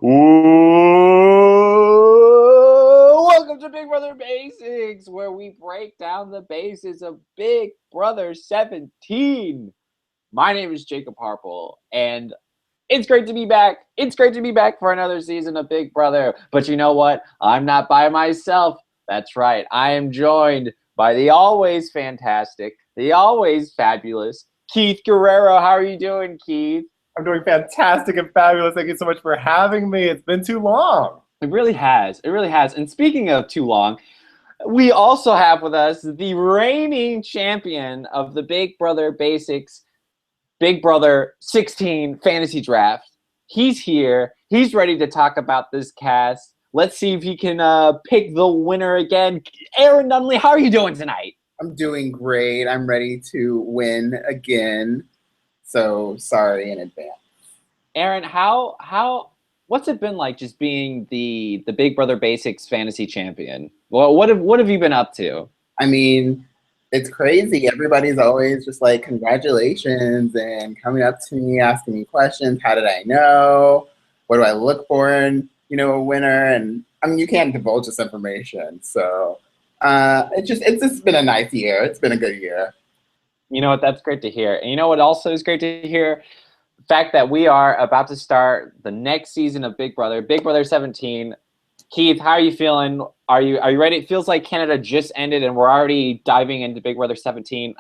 Ooh, welcome to Big Brother Basics, where we break down the bases of Big Brother 17. My name is Jacob Harple, and it's great to be back. It's great to be back for another season of Big Brother. But you know what? I'm not by myself. That's right. I am joined by the always fantastic, the always fabulous Keith Guerrero. How are you doing, Keith? I'm doing fantastic and fabulous. Thank you so much for having me. It's been too long. It really has. It really has. And speaking of too long, we also have with us the reigning champion of the Big Brother Basics, Big Brother 16 fantasy draft. He's here. He's ready to talk about this cast. Let's see if he can pick the winner again. Aaron Nunley, how are you doing tonight? I'm doing great. I'm ready to win again. So sorry in advance. Aaron, what's it been like just being the Big Brother Basics fantasy champion? Well, what have you been up to? I mean, it's crazy. Everybody's always just like, congratulations, and coming up to me, asking me questions. How did I know? What do I look for in, a winner? And I mean, you can't divulge this information. So it's just been a nice year. It's been a good year. You know what? That's great to hear. And you know what also is great to hear? The fact that we are about to start the next season of Big Brother 17. Keith, how are you feeling? Are you ready? It feels like Canada just ended and we're already diving into Big Brother 17.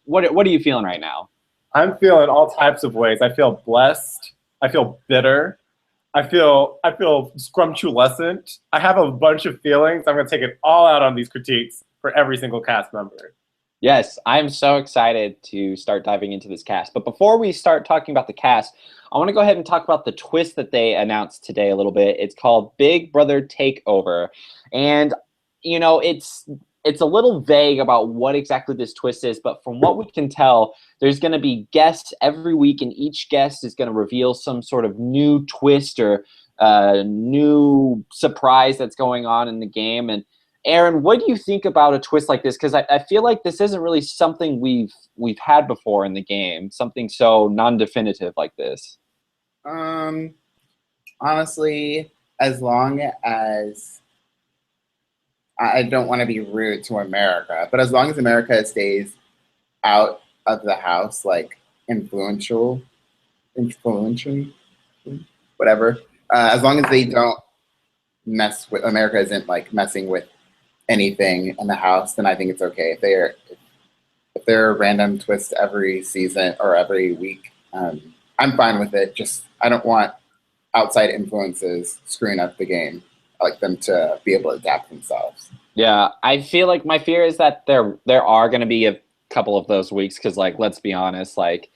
What are you feeling right now? I'm feeling all types of ways. I feel blessed. I feel bitter. I feel scrumptulescent. I have a bunch of feelings. I'm going to take it all out on these critiques for every single cast member. Yes, I'm so excited to start diving into this cast. But before we start talking about the cast, I want to go ahead and talk about the twist that they announced today a little bit. It's called Big Brother Takeover. And, it's a little vague about what exactly this twist is, but from what we can tell, there's going to be guests every week, and each guest is going to reveal some sort of new twist or new surprise that's going on in the game. And Aaron, what do you think about a twist like this? Because I feel like this isn't really something we've had before in the game, something so non-definitive like this. Honestly, as long as I don't want to be rude to America, but as long as America stays out of the house, like influential, whatever, as long as they don't mess with America, isn't like messing with anything in the house, then I think it's okay. If there are random twists every season or every week, I'm fine with it. Just I don't want outside influences screwing up the game. I like them to be able to adapt themselves. Yeah, I feel like my fear is that there are going to be a couple of those weeks because, like, let's be honest, like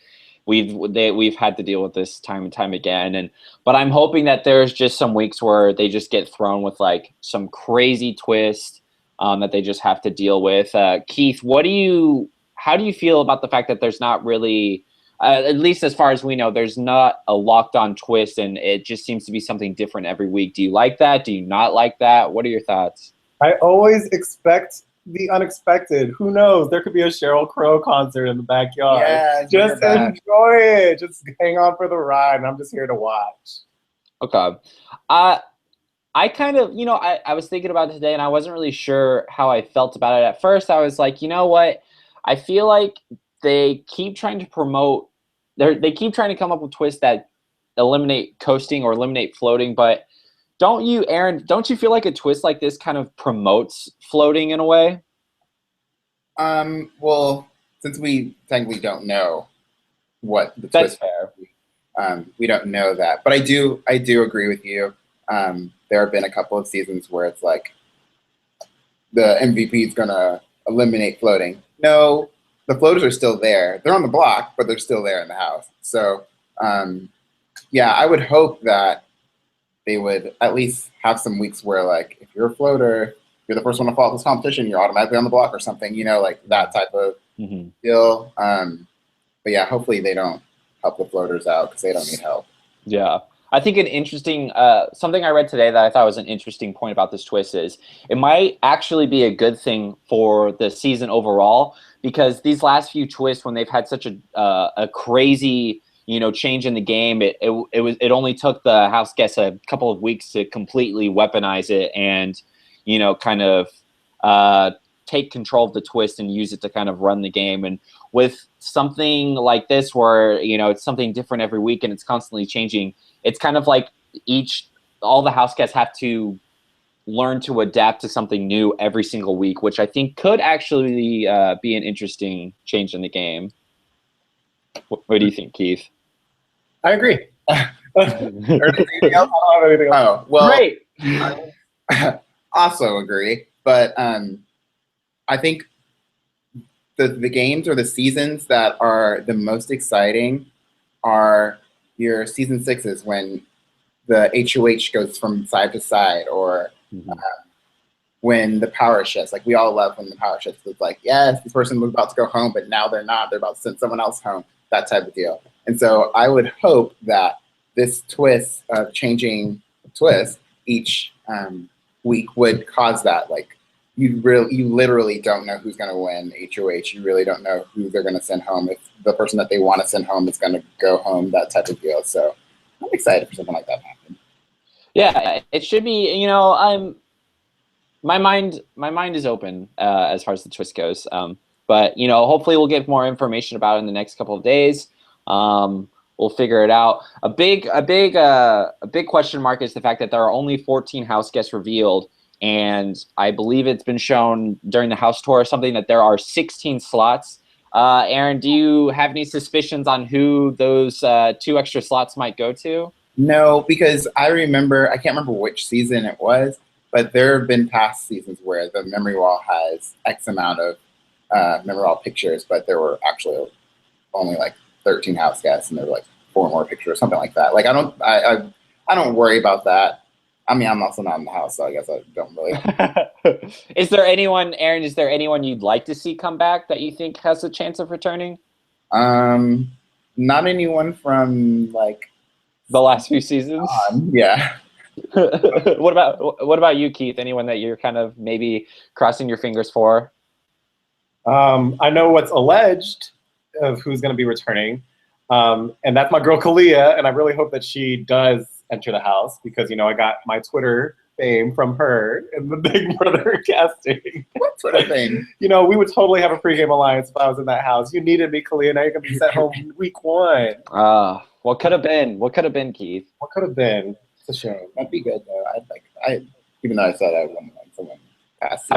we've had to deal with this time and time again, but I'm hoping that there's just some weeks where they just get thrown with like some crazy twist that they just have to deal with. Keith, how do you feel about the fact that there's not really, at least as far as we know, there's not a locked on twist and it just seems to be something different every week? Do you like that? Do you not like that? What are your thoughts? I always expect the unexpected. Who knows? There could be a Sheryl Crow concert in the backyard. Yeah, just enjoy it. Just hang on for the ride, and I'm just here to watch. Okay. I kind of, I was thinking about it today and I wasn't really sure how I felt about it. At first, I was like, you know what? I feel like they keep trying to promote, they keep trying to come up with twists that eliminate coasting or eliminate floating. But Aaron, don't you feel like a twist like this kind of promotes floating in a way? Well, since we technically don't know what the That's twist fair. we don't know that. But I do agree with you. There have been a couple of seasons where it's like the MVP is gonna eliminate floating. No, the floaters are still there. They're on the block, but they're still there in the house. So yeah, I would hope that they would at least have some weeks where, like, if you're a floater, you're the first one to fall at this competition, you're automatically on the block or something, like that type of deal. But yeah, hopefully they don't help the floaters out because they don't need help. Yeah. I think an interesting, something I read today that I thought was an interesting point about this twist is it might actually be a good thing for the season overall, because these last few twists, when they've had such a crazy change in the game. It only took the house guests a couple of weeks to completely weaponize it and, kind of take control of the twist and use it to kind of run the game. And with something like this where, it's something different every week and it's constantly changing, it's kind of like all the house guests have to learn to adapt to something new every single week, which I think could actually be an interesting change in the game. What do you think, Keith? I agree. Anything else? I don't have anything else. Oh, well, Great. I also agree, but I think the games or the seasons that are the most exciting are your season 6s when the HOH goes from side to side, or when the power shifts. Like, we all love when the power shifts. It's like, yes, this person was about to go home, but now they're not. They're about to send someone else home, that type of deal. And so I would hope that this twist of changing twist each week would cause that. Like, you literally don't know who's going to win HOH. You really don't know who they're going to send home. If the person that they want to send home is going to go home, that type of deal. So I'm excited for something like that to happen. Yeah, it should be. My mind is open as far as the twist goes. But hopefully we'll get more information about it in the next couple of days. We'll figure it out. A big question mark is the fact that there are only 14 house guests revealed, and I believe it's been shown during the house tour or something that there are 16 slots. Aaron, do you have any suspicions on who those 2 extra slots might go to? No, because I can't remember which season it was, but there have been past seasons where the memory wall has X amount of memory wall pictures, but there were actually only like 13 house guests, and there were like 4 more pictures, something like that. Like, I don't worry about that. I mean, I'm also not in the house, so I guess I don't really. Is there anyone, Aaron, you'd like to see come back that you think has a chance of returning? Not anyone from like the last few seasons. Yeah. What about you, Keith? Anyone that you're kind of maybe crossing your fingers for? I know what's alleged of who's going to be returning, and that's my girl Kalia, and I really hope that she does enter the house, because I got my Twitter fame from her in the Big Brother casting. What Twitter fame? We would totally have a pregame alliance if I was in that house. You needed me, Kalia. Now you're going to be sent home week 1. What could have been? What could have been, Keith? What could have been? It's a shame. That'd be good though. Even though I said I wouldn't want someone past.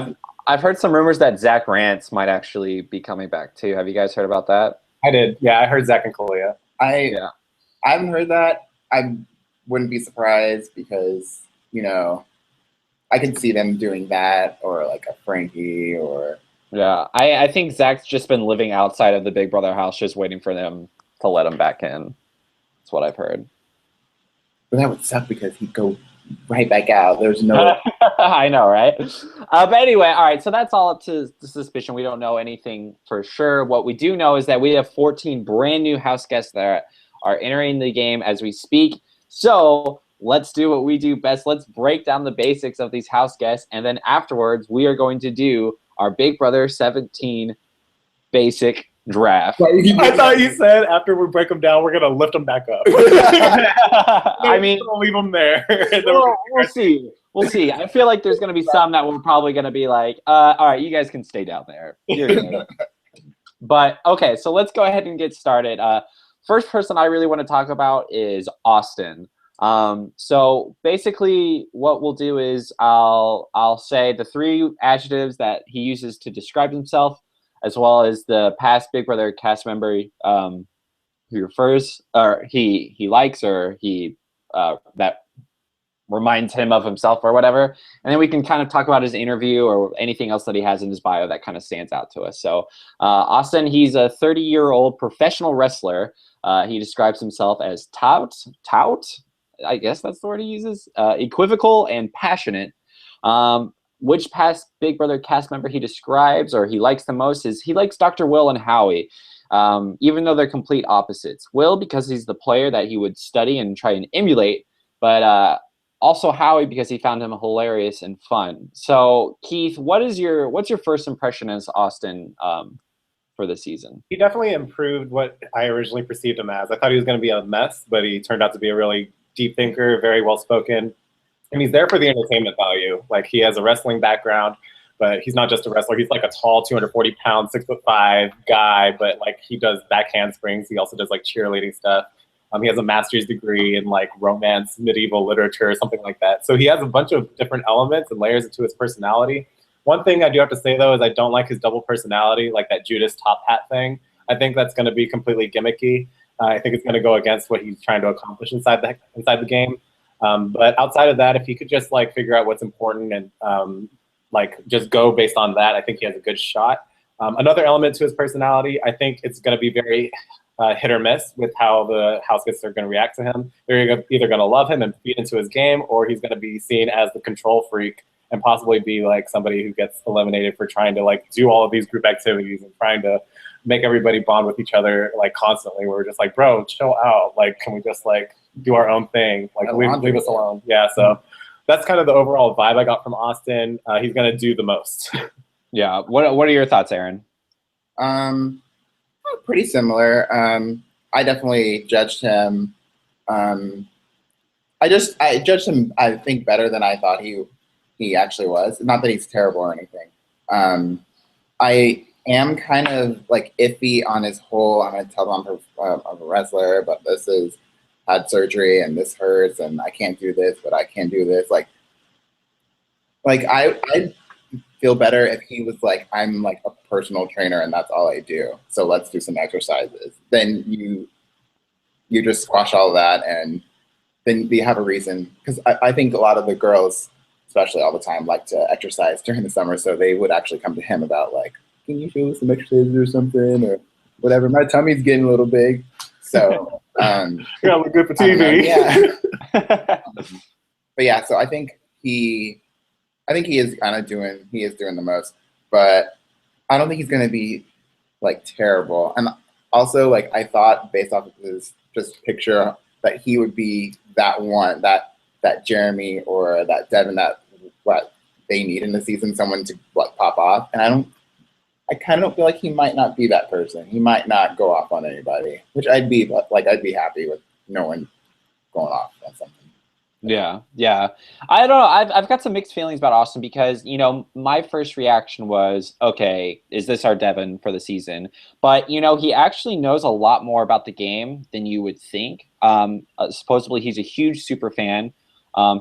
I've heard some rumors that Zach Rance might actually be coming back too. Have you guys heard about that? I did. Yeah, I heard Zach and Kalia. I haven't heard that. I wouldn't be surprised, because I could see them doing that, or like a Frankie, or yeah. I think Zach's just been living outside of the Big Brother house, just waiting for them to let him back in. That's what I've heard. But that would suck, because he'd go right back out. There's no. I know, right? But anyway, all right. So that's all up to the suspicion. We don't know anything for sure. What we do know is that we have 14 brand new house guests that are entering the game as we speak. So let's do what we do best. Let's break down the basics of these house guests, and then afterwards we are going to do our Big Brother 17 basic draft. I thought you said after we break them down, we're gonna lift them back up. I mean, we'll leave them there. We'll see. We'll see. I feel like there's gonna be some that we're probably gonna be like, all right, you guys can stay down there. But okay, so let's go ahead and get started. First person I really want to talk about is Austin. So basically what we'll do is I'll say the 3 adjectives that he uses to describe himself, as well as the past Big Brother cast member he refers, or he likes, or he that reminds him of himself or whatever. And then we can kind of talk about his interview or anything else that he has in his bio that kind of stands out to us. So Austin, he's a 30-year-old professional wrestler. He describes himself as tout, I guess that's the word he uses, equivocal and passionate. Which past Big Brother cast member he describes or he likes the most is he likes Dr. Will and Howie, even though they're complete opposites. Will, because he's the player that he would study and try and emulate, but also Howie because he found him hilarious and fun. So Keith, what's your first impression as Austin for the season. He definitely improved what I originally perceived him as. I thought he was going to be a mess, but he turned out to be a really deep thinker, very well spoken, and he's there for the entertainment value. Like, he has a wrestling background, but he's not just a wrestler. He's like a tall, 240-pound, 6'5" guy, but like he does back handsprings. He also does like cheerleading stuff. He has a master's degree in like romance, medieval literature, or something like that. So he has a bunch of different elements and layers into his personality. One thing I do have to say, though, is I don't like his double personality, like that Judas top hat thing. I think that's going to be completely gimmicky. I think it's going to go against what he's trying to accomplish inside the game. But outside of that, if he could just like figure out what's important and like just go based on that, I think he has a good shot. Another element to his personality, I think it's going to be very hit or miss with how the house guests are going to react to him. They're either going to love him and feed into his game, or he's going to be seen as the control freak and possibly be like somebody who gets eliminated for trying to like do all of these group activities and trying to make everybody bond with each other like constantly. We're just like, bro, chill out. Like, can we just like do our own thing? Like, leave us alone. Yeah. So that's kind of the overall vibe I got from Austin. He's going to do the most. Yeah. What are your thoughts, Aaron? Pretty similar. I definitely judged him. I judged him, I think, better than I thought he actually was. Not that he's terrible or anything. I am kind of like iffy on his whole. I'm going to tell him I'm a wrestler, but this is had surgery and this hurts and I can't do this, but I can do this. Like I feel better if he was like, I'm like a personal trainer and that's all I do. So let's do some exercises. Then you just squash all of that and then you have a reason. Because I think a lot of the girls, especially all the time, like to exercise during the summer. So they would actually come to him about like, can you show us some exercises or something or whatever? My tummy's getting a little big. So yeah, look good for TV. Yeah. But yeah, so I think he is kind of doing the most, but I don't think he's going to be like terrible. And also, like, I thought based off of his just picture that he would be that one, that Jeremy or that Devin that what they need in the season, someone to like pop off. And I kind of don't feel like he might not be that person. He might not go off on anybody, which I'd be happy with no one going off on something. Yeah. I don't know. I've got some mixed feelings about Austin because, you know, my first reaction was, okay, is this our Devin for the season? But, you know, he actually knows a lot more about the game than you would think. Supposedly he's a huge super fan.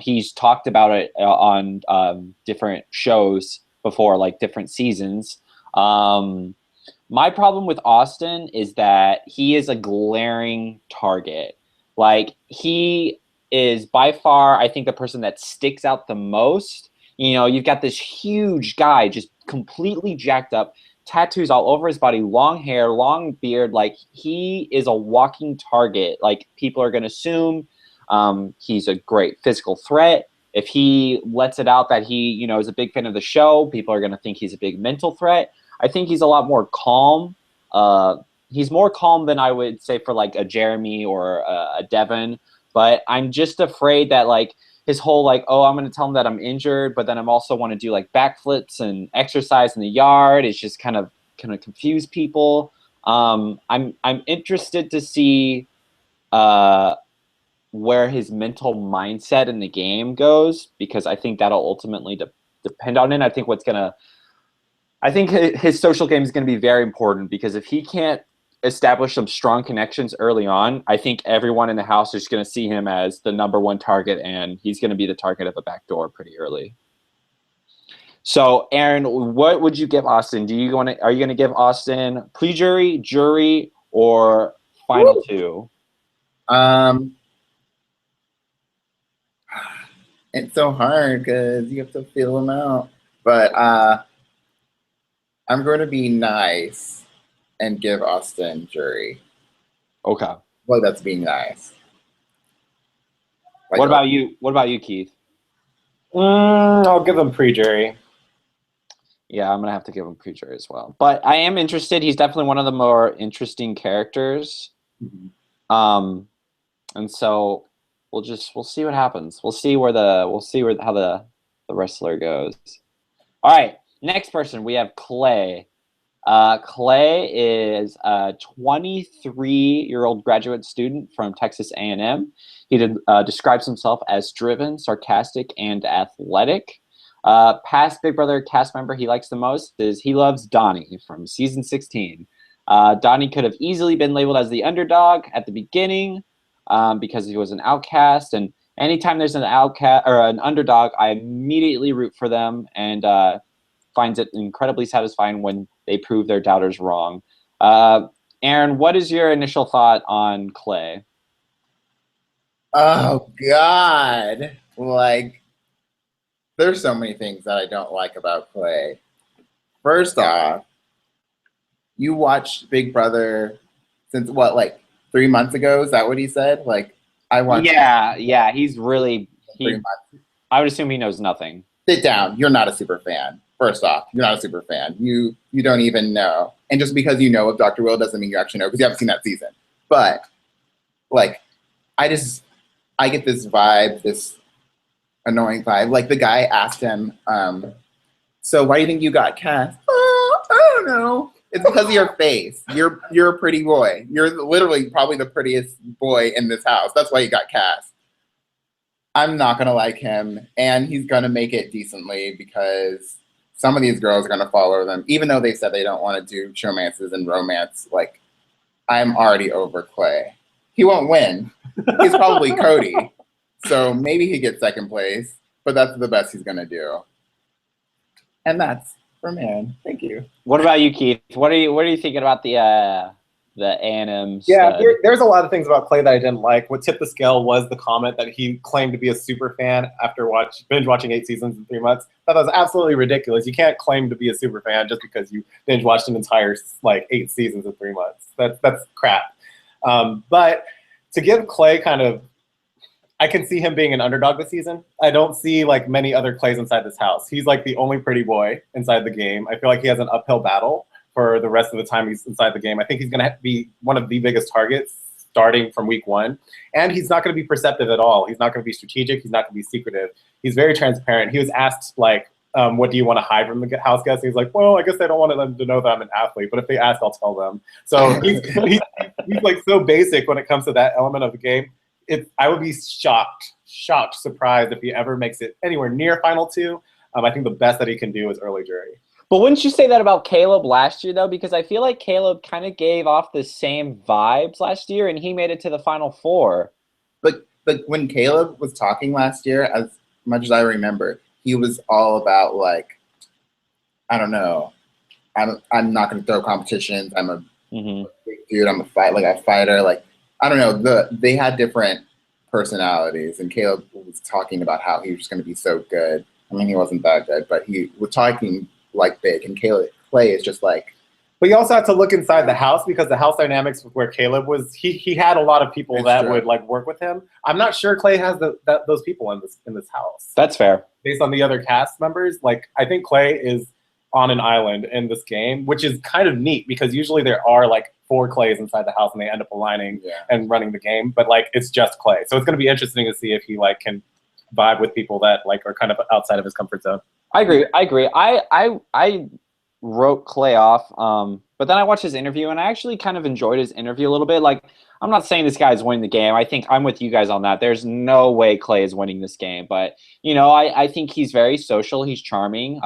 He's talked about it on different shows before, like different seasons. My problem with Austin is that he is a glaring target. Like, he is by far, I think, the person that sticks out the most. You know, you've got this huge guy just completely jacked up, tattoos all over his body, long hair, long beard. Like, he is a walking target. Like, people are going to assume he's a great physical threat. If he lets it out that he, you know, is a big fan of the show, people are going to think he's a big mental threat. I think he's a lot more calm. He's more calm than I would say for like a Jeremy or a Devin. But I'm just afraid that like his whole like, oh, I'm going to tell him that I'm injured, but then I'm also want to do like backflips and exercise in the yard. It's just kind of confuse people. I'm interested to see where his mental mindset in the game goes, because I think that'll ultimately depend on it. I think his social game is going to be very important, because if he can't establish some strong connections early on, I think everyone in the house is going to see him as the number one target, and he's going to be the target of a backdoor pretty early. So, Aaron, what would you give Austin? Are you going to give Austin pre-jury, jury, or final two? It's so hard because you have to feel them out. But I'm going to be nice and give Austin jury. Okay. Well, that's being nice. Like, what about you? What about you, Keith? I'll give him pre-jury. Yeah, I'm gonna have to give him pre-jury as well. But I am interested. He's definitely one of the more interesting characters. Mm-hmm. And so we'll see what happens. We'll see how the wrestler goes. All right, next person we have Clay. Clay is a 23-year-old graduate student from Texas A&M. He describes himself as driven, sarcastic, and athletic. Past Big Brother cast member he likes the most is he loves Donnie from season 16. Donnie could have easily been labeled as the underdog at the beginning because he was an outcast. And anytime there's an outcast or an underdog, I immediately root for them and finds it incredibly satisfying when they prove their doubters wrong. Aaron, what is your initial thought on Clay? Oh God! Like, there's so many things that I don't like about Clay. First off, you watched Big Brother since what, like 3 months ago? Is that what he said? Like, I watched. Yeah, he's really. 3 months. I would assume he knows nothing. Sit down. You're not a super fan. First off, you're not a super fan. You don't even know. And just because you know of Dr. Will doesn't mean you actually know because you haven't seen that season. But like, I get this vibe, this annoying vibe. Like the guy asked him, so why do you think you got cast? Oh, I don't know. It's because of your face. You're a pretty boy. You're literally probably the prettiest boy in this house. That's why you got cast. I'm not gonna like him, and he's gonna make it decently because some of these girls are gonna follow them, even though they said they don't want to do showmances and romance. Like, I'm already over Clay. He won't win. He's probably Cody, so maybe he gets second place, but that's the best he's gonna do. And that's for man. Thank you. What about you, Keith? What are you thinking about the A&M Yeah, there's a lot of things about Clay that I didn't like. What tipped the scale was the comment that he claimed to be a super fan after binge watching 8 seasons in 3 months. I thought that was absolutely ridiculous. You can't claim to be a super fan just because you binge watched an entire 8 seasons in 3 months. That's crap. But to give Clay I can see him being an underdog this season. I don't see many other Clays inside this house. He's the only pretty boy inside the game. I feel like he has an uphill battle for the rest of the time he's inside the game. I think he's going to be one of the biggest targets starting from week 1. And he's not going to be perceptive at all. He's not going to be strategic. He's not going to be secretive. He's very transparent. He was asked, what do you want to hide from the house guests? He's like, well, I guess I don't want them to know that I'm an athlete, but if they ask, I'll tell them. So he's so basic when it comes to that element of the game. I would be shocked, surprised if he ever makes it anywhere near Final 2. I think the best that he can do is early jury. But wouldn't you say that about Caleb last year, though? Because I feel like Caleb kind of gave off the same vibes last year, and he made it to the Final 4. But when Caleb was talking last year, as much as I remember, he was all about I don't know, I'm not going to throw competitions. I'm a big dude. I'm a fighter. I don't know. They had different personalities, and Caleb was talking about how he was just going to be so good. I mean, he wasn't that good, but he was talking big, and Clay is just But you also have to look inside the house because the house dynamics where Caleb was, he had a lot of people would work with him. I'm not sure Clay has those people in this house. That's fair. Based on the other cast members, I think Clay is on an island in this game, which is kind of neat because usually there are 4 Clays inside the house and they end up aligning and running the game, but it's just Clay. So it's going to be interesting to see if he can vibe with people that are kind of outside of his comfort zone. I agree. I wrote Clay off, but then I watched his interview and I actually kind of enjoyed his interview a little bit. I'm not saying this guy's winning the game. I think I'm with you guys on that. There's no way Clay is winning this game, but I think he's very social. He's charming.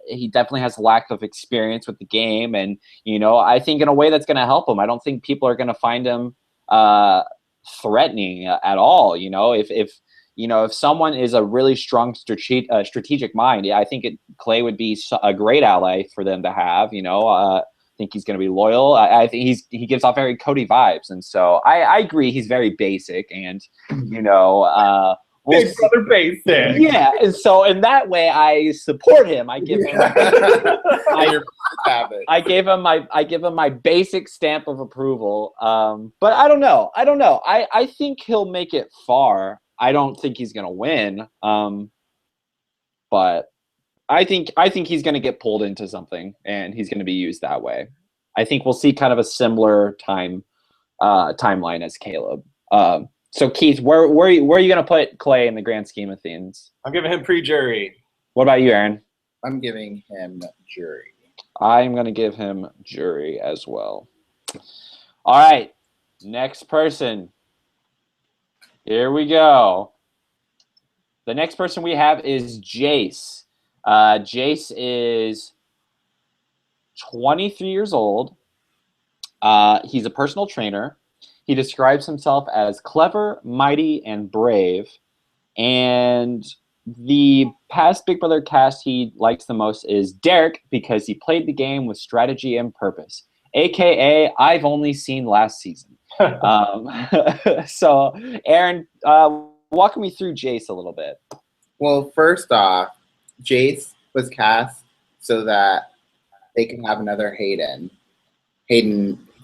He definitely has a lack of experience with the game, and I think in a way that's going to help him. I don't think people are going to find him threatening at all. If someone is a really strong strategic mind, I think Clay would be a great ally for them to have. I think he's going to be loyal. I think he gives off very Cody vibes, and so I agree he's very basic, and Big Brother basic. Yeah, and so in that way, I support him. I give him. I give him my basic stamp of approval. But I don't know. I think he'll make it far. I don't think he's gonna win. But I think he's gonna get pulled into something, and he's gonna be used that way. I think we'll see kind of a similar timeline as Caleb. So Keith, where are you going to put Clay in the grand scheme of things? I'm giving him pre-jury. What about you, Aaron? I'm giving him jury. I'm going to give him jury as well. All right. Next person. Here we go. The next person we have is Jace. Jace is 23 years old. He's a personal trainer. He describes himself as clever, mighty, and brave. And the past Big Brother cast he likes the most is Derek because he played the game with strategy and purpose, aka I've only seen last season. So, Aaron, walk me through Jace a little bit. Well, first off, Jace was cast so that they can have another Hayden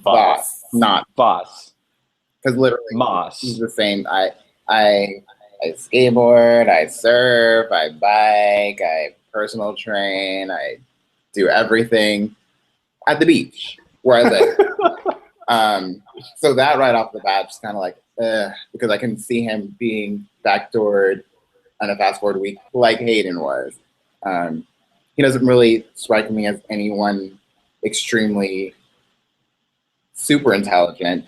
Boss, not Boss. because literally Moss. he's the same. I skateboard, I surf, I bike, I personal train, I do everything at the beach where I live. So that right off the bat, just kind of like, because I can see him being backdoored on a fast forward week like Hayden was. He doesn't really strike me as anyone extremely super intelligent.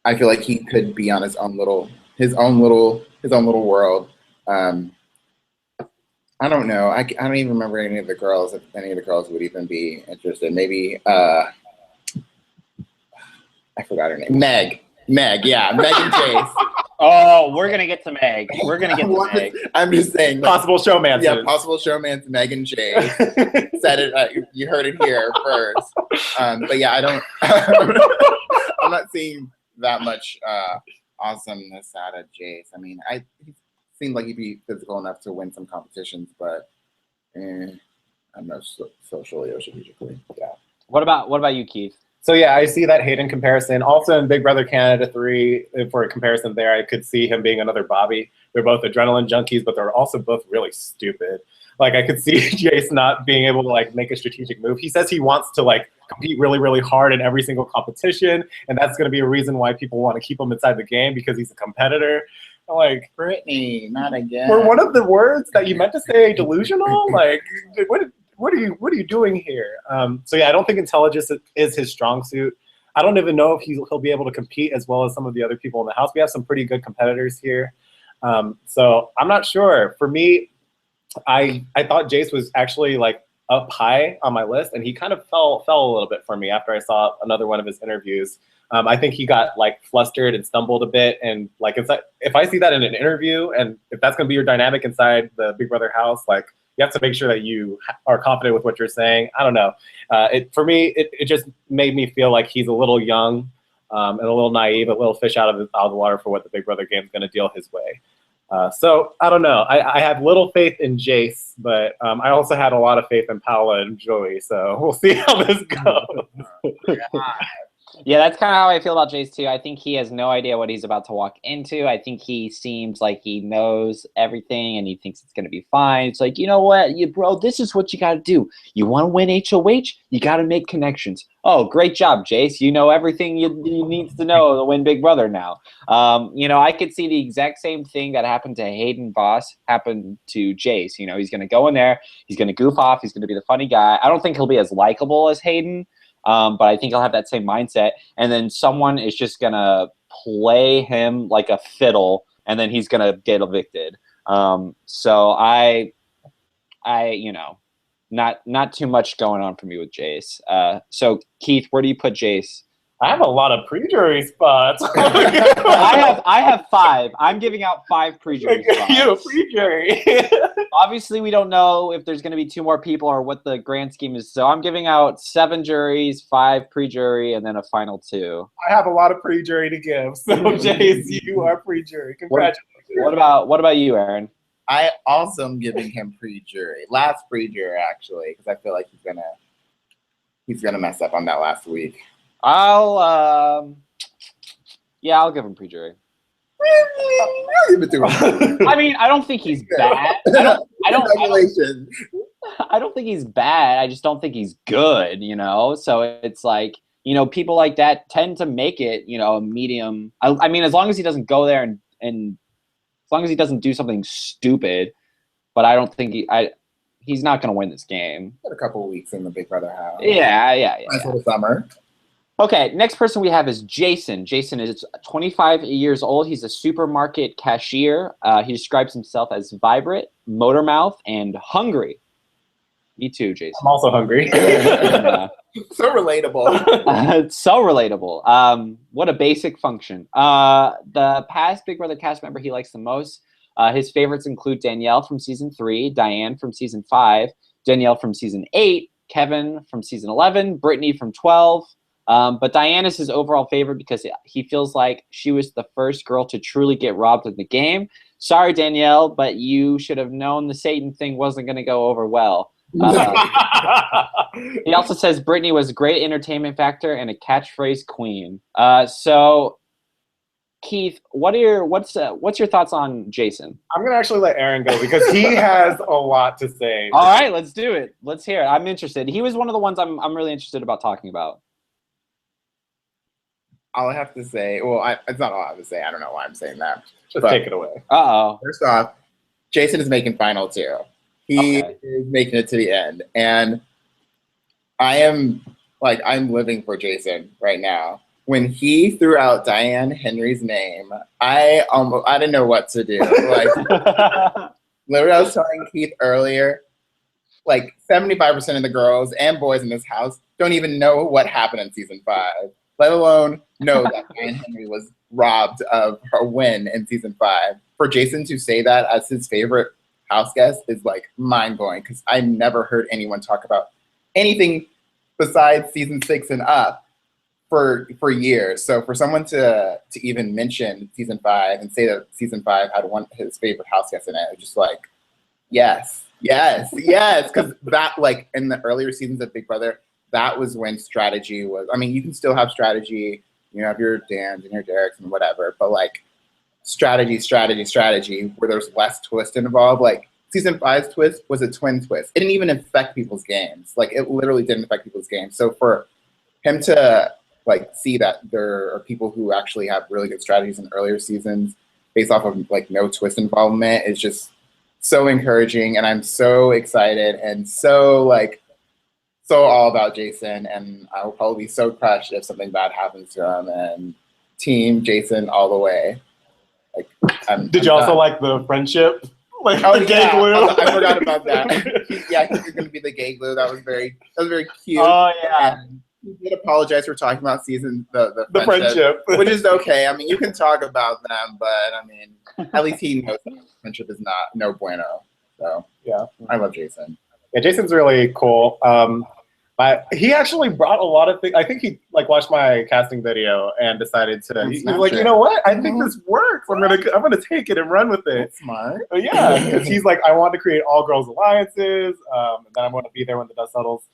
I feel like he could be on his own little world. I don't know. I don't even remember any of the girls. If any of the girls would even be interested. Maybe I forgot her name. Meg. Yeah, Meg and Jace. Oh, we're gonna get to Meg. We're gonna get to Meg. I'm just saying. Like, Possible showmance. Yeah, possible showmance. Meg and Jace said it. You heard it here first. But yeah, I don't. I'm not seeing that much awesomeness out of Jace. I mean, he seemed like he'd be physical enough to win some competitions, but I'm not socially or strategically. Yeah. What about you, Keith? So yeah, I see that Hayden comparison. Also in Big Brother Canada 3, for a comparison there, I could see him being another Bobby. They're both adrenaline junkies, but they're also both really stupid. Like I could see Jace not being able to like make a strategic move. He says he wants to like compete really, really hard in every single competition, and that's going to be a reason why people want to keep him inside the game because he's a competitor. I'm like, Brittany, not again. Were one of the words that you meant to say delusional? Like, what are you doing here? So yeah, I don't think intelligence is his strong suit. I don't even know if he'll be able to compete as well as some of the other people in the house. We have some pretty good competitors here. So I'm not sure. For me, I thought Jace was actually like up high on my list, and he kind of fell a little bit for me after I saw another one of his interviews. I think he got like flustered and stumbled a bit, and like if I see that in an interview, and if that's going to be your dynamic inside the Big Brother house, like you have to make sure that you are confident with what you're saying. I don't know. For me, it just made me feel like he's a little young and a little naive, a little fish out of the water for what the Big Brother game is going to deal his way. So I don't know. I have little faith in Jace, but I also had a lot of faith in Paola and Joey. So we'll see how this goes. Yeah, that's kind of how I feel about Jace too. I think he has no idea what he's about to walk into. I think he seems like he knows everything and he thinks it's going to be fine. It's like, you know what, bro, this is what you got to do. You want to win HOH? You got to make connections. Oh, great job, Jace. You know everything you need to know to win Big Brother now. I could see the exact same thing that happened to Hayden Boss happen to Jace. He's going to go in there. He's going to goof off. He's going to be the funny guy. I don't think he'll be as likable as Hayden. But I think he'll have that same mindset. And then someone is just going to play him like a fiddle, and then he's going to get evicted. So I not too much going on for me with Jace. So, Keith, where do you put Jace? I have a lot of pre-jury spots. I have 5. I'm giving out 5 pre-jury spots. You pre-jury. Obviously, we don't know if there's going to be 2 more people or what the grand scheme is. So I'm giving out 7 juries, 5 pre-jury, and then a final 2. I have a lot of pre-jury to give. So Jace, you are pre-jury. Congratulations. What about you, Aaron? I also am giving him pre-jury. Last pre-jury, actually, because I feel like he's gonna mess up on that last week. I'll give him pre-jury. I'll give it to him. I mean, I don't think he's bad. I don't think he's bad. I just don't think he's good, So it's like, people like that tend to make it, a medium. I mean, as long as he doesn't go there and as long as he doesn't do something stupid, but I don't think he's not going to win this game. Got a couple of weeks in the Big Brother house. Yeah. Nice little summer. Okay, next person we have is Jason. Jason is 25 years old. He's a supermarket cashier. He describes himself as vibrant, motor mouth, and hungry. Me too, Jason. I'm also hungry. Yeah. So relatable. It's so relatable. What a basic function. The past Big Brother cast member he likes the most. His favorites include Danielle from season 3, Diane from season 5, Danielle from season 8, Kevin from season 11, Brittany from 12. But Diane is his overall favorite because he feels like she was the first girl to truly get robbed in the game. Sorry, Danielle, but you should have known the Satan thing wasn't going to go over well. He also says Brittany was a great entertainment factor and a catchphrase queen. So, Keith, what's your thoughts on Jason? I'm gonna actually let Aaron go because he has a lot to say. All right, let's do it. Let's hear it. I'm interested. He was one of the ones I'm really interested about talking about. All I have to say, it's not all I have to say. I don't know why I'm saying that. Just take it away. Uh-oh. First off, Jason is making final 2. He is making it to the end. And I'm living for Jason right now. When he threw out Diane Henry's name, I didn't know what to do. Literally, I was telling Keith earlier, 75% of the girls and boys in this house don't even know what happened in season 5. Let alone know that Diane Henry was robbed of her win in season 5. For Jason to say that as his favorite house guest is mind-blowing because I never heard anyone talk about anything besides season 6 and up for years. So for someone to even mention season 5 and say that season 5 had his favorite house guest in it, it was just yes, because that in the earlier seasons of Big Brother, that was when strategy was. I mean, you can still have strategy. You have your Dans and your Dereks and whatever, but strategy, where there's less twist involved. Season 5's twist was a twin twist. It didn't even affect people's games. It literally didn't affect people's games. So for him to see that there are people who actually have really good strategies in earlier seasons based off of no twist involvement is just so encouraging. And I'm so excited and so all about Jason, and I will probably be so crushed if something bad happens to him. And team Jason all the way. Did you also like the friendship? The gay glue? I forgot about that. He's going to be the gay glue. That was very cute. Oh yeah. And he did apologize for talking about the friendship, which is okay. I mean, you can talk about them, but I mean, at least he knows that friendship is no bueno. So yeah, I love Jason. Yeah, Jason's really cool. He actually brought a lot of things. I think he watched my casting video and decided to. He was you know what? I think this works. I'm gonna take it and run with it. That's smart. But yeah, because he's I want to create all girls alliances, and then I'm going to be there when the dust settles.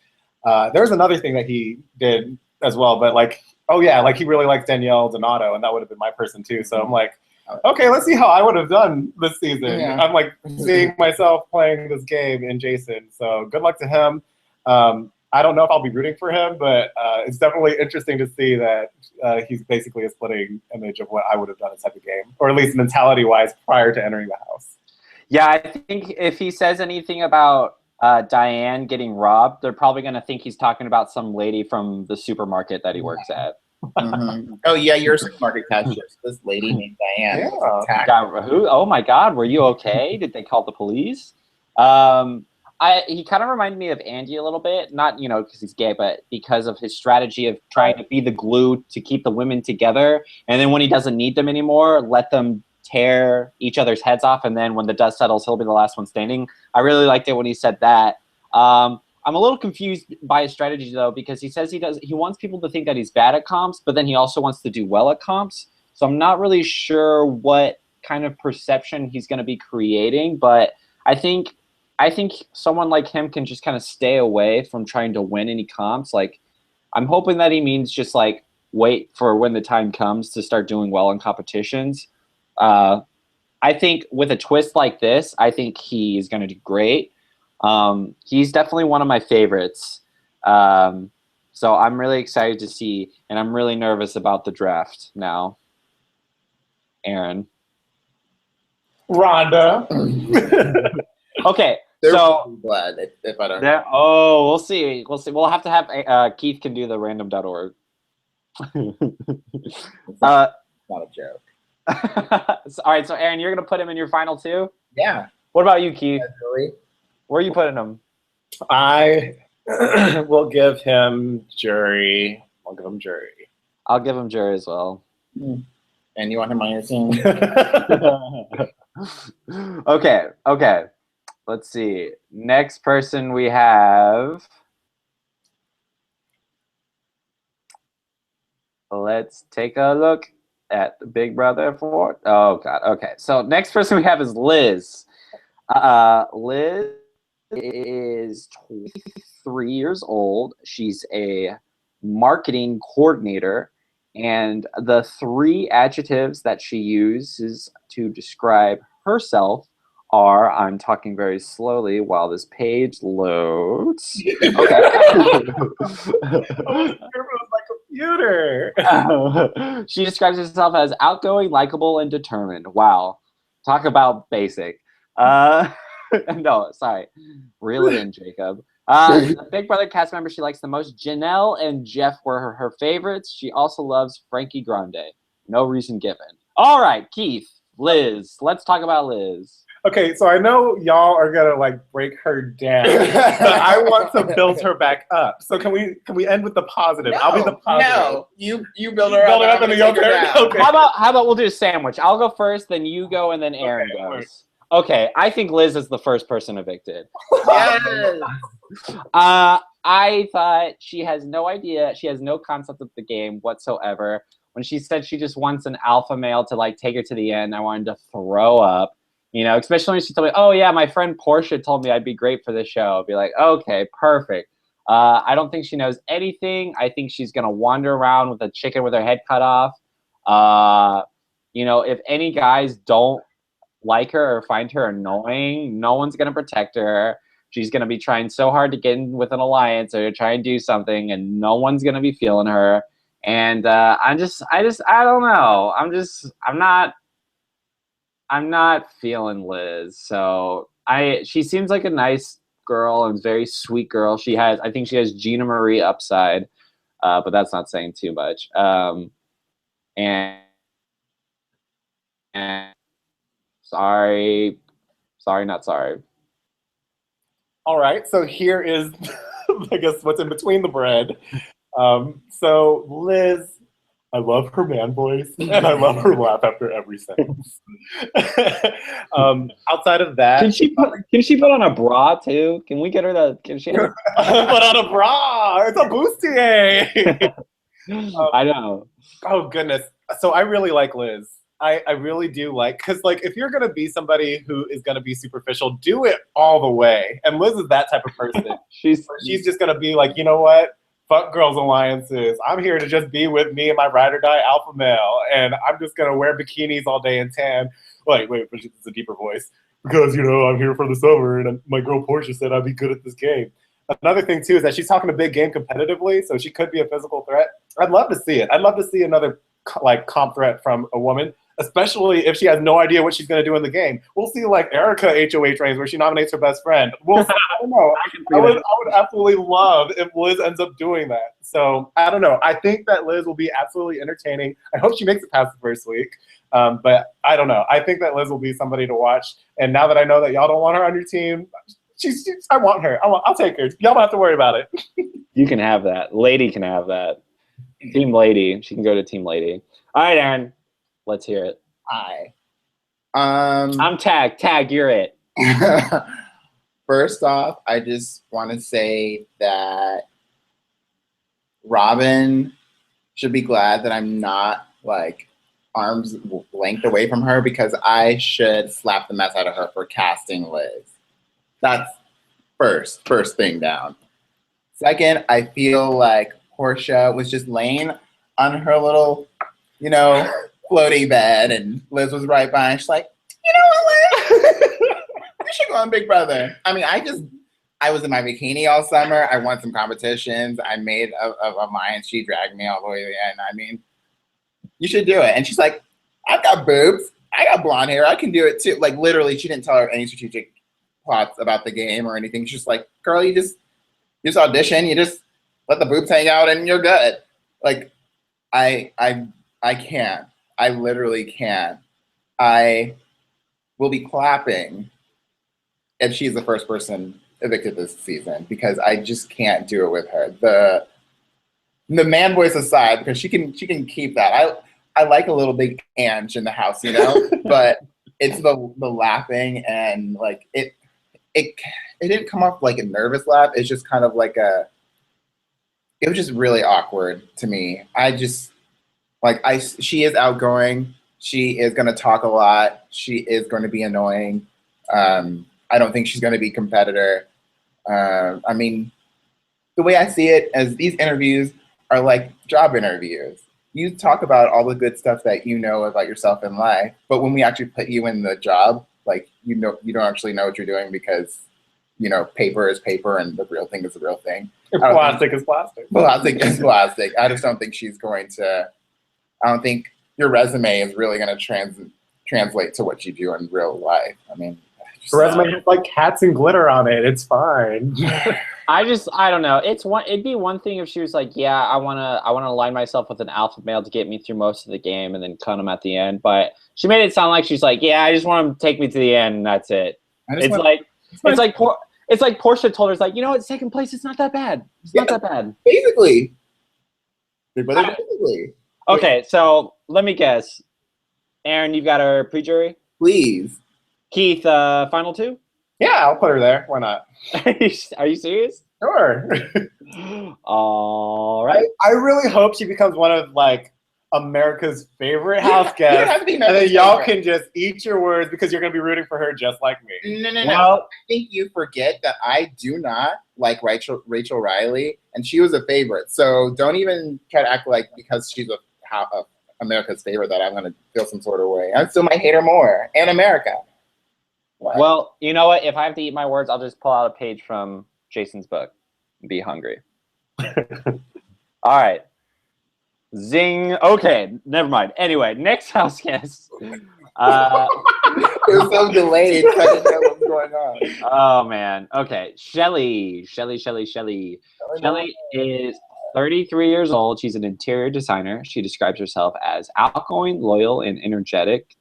There's another thing that he did as well, but he really likes Danielle Donato, and that would have been my person too. So I'm okay, let's see how I would have done this season. Yeah. I'm seeing myself playing this game in Jason. So good luck to him. I don't know if I'll be rooting for him, but it's definitely interesting to see that he's basically a splitting image of what I would have done in such a game, or at least mentality-wise prior to entering the house. Yeah, I think if he says anything about Diane getting robbed, they're probably going to think he's talking about some lady from the supermarket that he works at. Mm-hmm. Oh yeah, you're a supermarket cashier. So this lady named Diane. Yeah. Who? Oh my God, were you okay? Did they call the police? He kind of reminded me of Andy a little bit, not because he's gay, but because of his strategy of trying to be the glue to keep the women together, and then when he doesn't need them anymore, let them tear each other's heads off, and then when the dust settles, he'll be the last one standing. I really liked it when he said that. I'm a little confused by his strategy though, because he says he wants people to think that he's bad at comps, but then he also wants to do well at comps. So I'm not really sure what kind of perception he's going to be creating, but I think someone like him can just kind of stay away from trying to win any comps. I'm hoping that he means just wait for when the time comes to start doing well in competitions. I think with a twist like this, I think he is going to do great. He's definitely one of my favorites. So I'm really excited to see, and I'm really nervous about the draft now. Aaron. Rhonda. Okay, They're So really glad if I don't. we'll see. We'll see. We'll have to have Keith can do the random.org. It's not a joke. All right, so Aaron, you're gonna put him in your final two? Yeah. What about you, Keith? Really? Where are you putting him? I will give him jury. I'll give him jury. I'll give him jury as well. And you want him on your team? Okay. Let's see. Next person we have. Let's take a look at the Big Brother for. Oh God. Okay. So next person we have is Liz. Liz is 23 years old. She's a marketing coordinator, and the three adjectives that she uses to describe herself are, I'm talking very slowly while this page loads. Okay. My computer. She describes herself as outgoing, likable, and determined. Wow. Talk about basic. No, sorry. Reel it in, Jacob. The Big Brother cast member she likes the most, Janelle and Jeff were her favorites. She also loves Frankie Grande. No reason given. All right, Keith, Liz. Let's talk about Liz. Okay, so I know y'all are gonna like break her down, but I want to build her back up. So can we end with the positive? I'll be the positive. No, you build her up. and you'll turn. Okay. How about we'll do a sandwich? I'll go first, then you go, and then Aaron goes. Okay, I think Liz is the first person evicted. Yes. I thought she has no idea. She has no concept of the game whatsoever. When she said she just wants an alpha male to like take her to the end, I wanted to throw up. You know, especially when she told me, "Oh yeah, my friend Portia told me I'd be great for this show." I'd be like, "Okay, perfect." I don't think she knows anything. I think she's gonna wander around with a chicken with her head cut off. You know, if any guys don't like her or find her annoying, no one's gonna protect her. She's gonna be trying so hard to get in with an alliance or try and do something, and no one's gonna be feeling her. And I don't know. I'm not feeling Liz. So she seems like a nice girl and very sweet girl. I think she has Gina Marie upside, but that's not saying too much. And sorry, not sorry. All right, so here is, I guess, what's in between the bread. So Liz, I love her man voice, and I love her laugh after every sentence. Outside of that, Can she put on a bra too? Can we get her to? Can she put on a bra? It's a bustier. I know. Oh goodness! So I really like Liz. I really do like, because like if you're gonna be somebody who is gonna be superficial, do it all the way. And Liz is that type of person. she's just gonna be like, you know what? Fuck girls alliances. I'm here to just be with me and my ride or die alpha male, and I'm just gonna wear bikinis all day and tan. Wait, it's a deeper voice, because you know I'm here for the summer, and my girl Portia said I'd be good at this game. Another thing too is that she's talking a big game competitively, so she could be a physical threat. I'd love to see it. I'd love to see another like comp threat from a woman, especially if she has no idea what she's going to do in the game. We'll see like Erica HOH reigns where she nominates her best friend. We'll see. I don't know. I would absolutely love if Liz ends up doing that. So I don't know. I think that Liz will be absolutely entertaining. I hope she makes it past the first week. But I don't know. I think that Liz will be somebody to watch. And now that I know that y'all don't want her on your team, I want her. I'll take her. Y'all don't have to worry about it. You can have that. Lady can have that. Team Lady. She can go to Team Lady. All right, Aaron. Let's hear it. I'm Tag. Tag, you're it. First off, I just want to say that Robin should be glad that I'm not like arm's length away from her, because I should slap the mess out of her for casting Liz. That's first thing down. Second, I feel like Portia was just laying on her little, floating bed, and Liz was right behind. She's like, you know what, Liz? You should go on Big Brother. I mean, I was in my bikini all summer. I won some competitions. I made a alliance. She dragged me all the way to the end. I mean, you should do it. And she's like, I've got boobs. I got blonde hair. I can do it too. Like literally, she didn't tell her any strategic plots about the game or anything. She's just like, girl, you just audition, you just let the boobs hang out, and you're good. Like, I can't. I literally can't. I will be clapping if she's the first person evicted this season because I just can't do it with her. The man voice aside, because she can keep that. I like a little big Ange in the house, you know, but it's the laughing and like it didn't come off like a nervous laugh. It's just kind of like it was just really awkward to me. She is outgoing. She is going to talk a lot. She is going to be annoying. I don't think she's going to be a competitor. I mean, the way I see it as these interviews are like job interviews. You talk about all the good stuff that you know about yourself in life, but when we actually put you in the job, like, you don't actually know what you're doing because, you know, paper is paper and the real thing is the real thing. Plastic is plastic. Plastic is plastic. I just don't think she's going to. I don't think your resume is really going to translate to what you do in real life. I mean, her resume has like cats and glitter on it. It's fine. I don't know. It'd be one thing if she was like, yeah, I wanna align myself with an alpha male to get me through most of the game and then cut him at the end. But she made it sound like she's like, yeah, I just want him to take me to the end and that's it. It's like Portia told her, it's like, you know what, second place, it's not that bad. It's not that bad. Basically. Basically. Okay, so let me guess. Aaron, you've got our pre-jury? Please. Keith, final two? Yeah, I'll put her there. Why not? Are you serious? Sure. All right. I really hope she becomes one of like America's favorite house guests, and then y'all can just eat your words because you're gonna be rooting for her just like me. No. Well, I think you forget that I do not like Rachel Riley, and she was a favorite. So don't even try to act like because she's America's favorite that I'm gonna feel some sort of way. I still might hate her more, and America. What? Well, you know what? If I have to eat my words, I'll just pull out a page from Jason's book. Be hungry. All right. Zing. Okay, never mind. Anyway, next house guest. It was so delayed. I didn't know what was going on. Oh, man. Okay. Shelly. Shelly is 33 years old. She's an interior designer. She describes herself as outgoing, loyal, and energetic.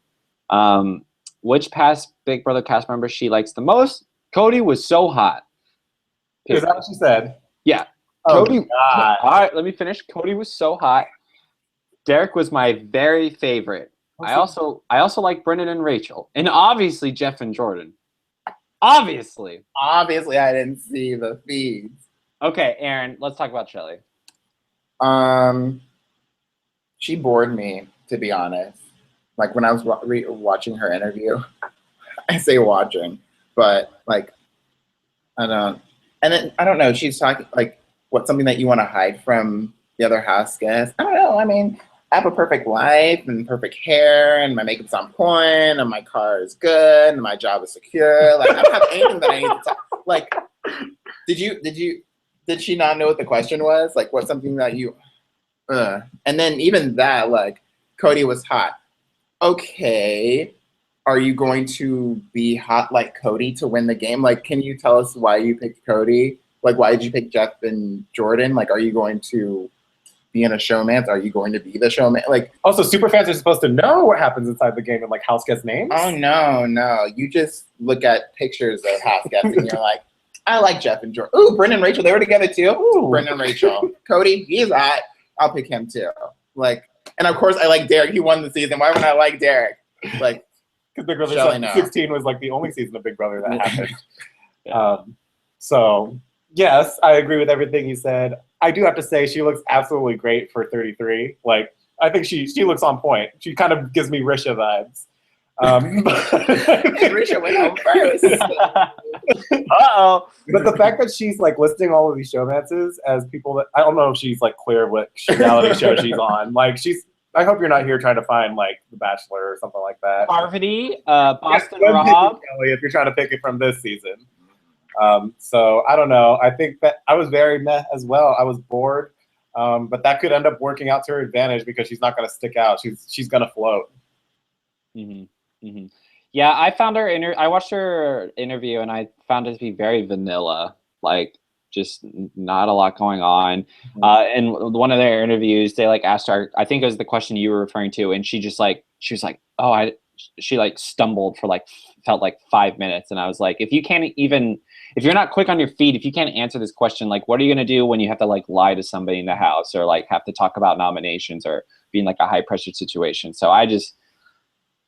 Which past Big Brother cast member she likes the most? Cody was so hot. Is that what she said? Yeah. Oh, Cody. God. All right, let me finish. Cody was so hot. Derek was my very favorite. I also like Brendan and Rachel, and obviously Jeff and Jordan. Obviously, I didn't see the feeds. Okay, Aaron, let's talk about Shelly. She bored me, to be honest. Like when I was watching her interview, I say watching, but like I don't know. She's talking like what's something that you want to hide from the other house guests. I don't know. I mean, I have a perfect life and perfect hair, and my makeup's on point, and my car is good, and my job is secure. Like I don't have anything that I need to talk. Like, did she not know what the question was? Like, what's something that you? And then even that, like, Cody was hot. Okay, are you going to be hot like Cody to win the game? Like, can you tell us why you picked Cody? Like, why did you pick Jeff and Jordan? Like, are you going to be in a showmance? Are you going to be the showman? Like, also, super fans are supposed to know what happens inside the game and like house guest names. Oh no! You just look at pictures of house guests and you're like, I like Jeff and Jordan. Ooh, Brendan and Rachel, they were together too. Ooh, Brendan and Rachel. Cody, he's hot. I'll pick him too. Like, and of course, I like Derek. He won the season. Why wouldn't I like Derek? Like, because Big Brother 16 was like the only season of Big Brother that happened. So yes, I agree with everything you said. I do have to say she looks absolutely great for 33. Like, I think she looks on point. She kind of gives me Risha vibes. Risha went home first. Uh-oh. But the fact that she's like listing all of these showmances as people that I don't know if she's like clear of what reality show she's on. Like I hope you're not here trying to find like The Bachelor or something like that. Parvati, Boston Rob. Shelly, if you're trying to pick it from this season. So I don't know. I think that I was very meh as well. I was bored, but that could end up working out to her advantage because she's not going to stick out. She's going to float. Mm-hmm. Mm-hmm. Yeah, I found her I watched her interview and I found it to be very vanilla, like just not a lot going on. And one of their interviews, they like asked her, I think it was the question you were referring to, and she was like, oh, she like stumbled for like felt like 5 minutes, and I was like, if you're not quick on your feet, if you can't answer this question, like what are you gonna do when you have to like lie to somebody in the house or like have to talk about nominations or being like a high pressure situation? So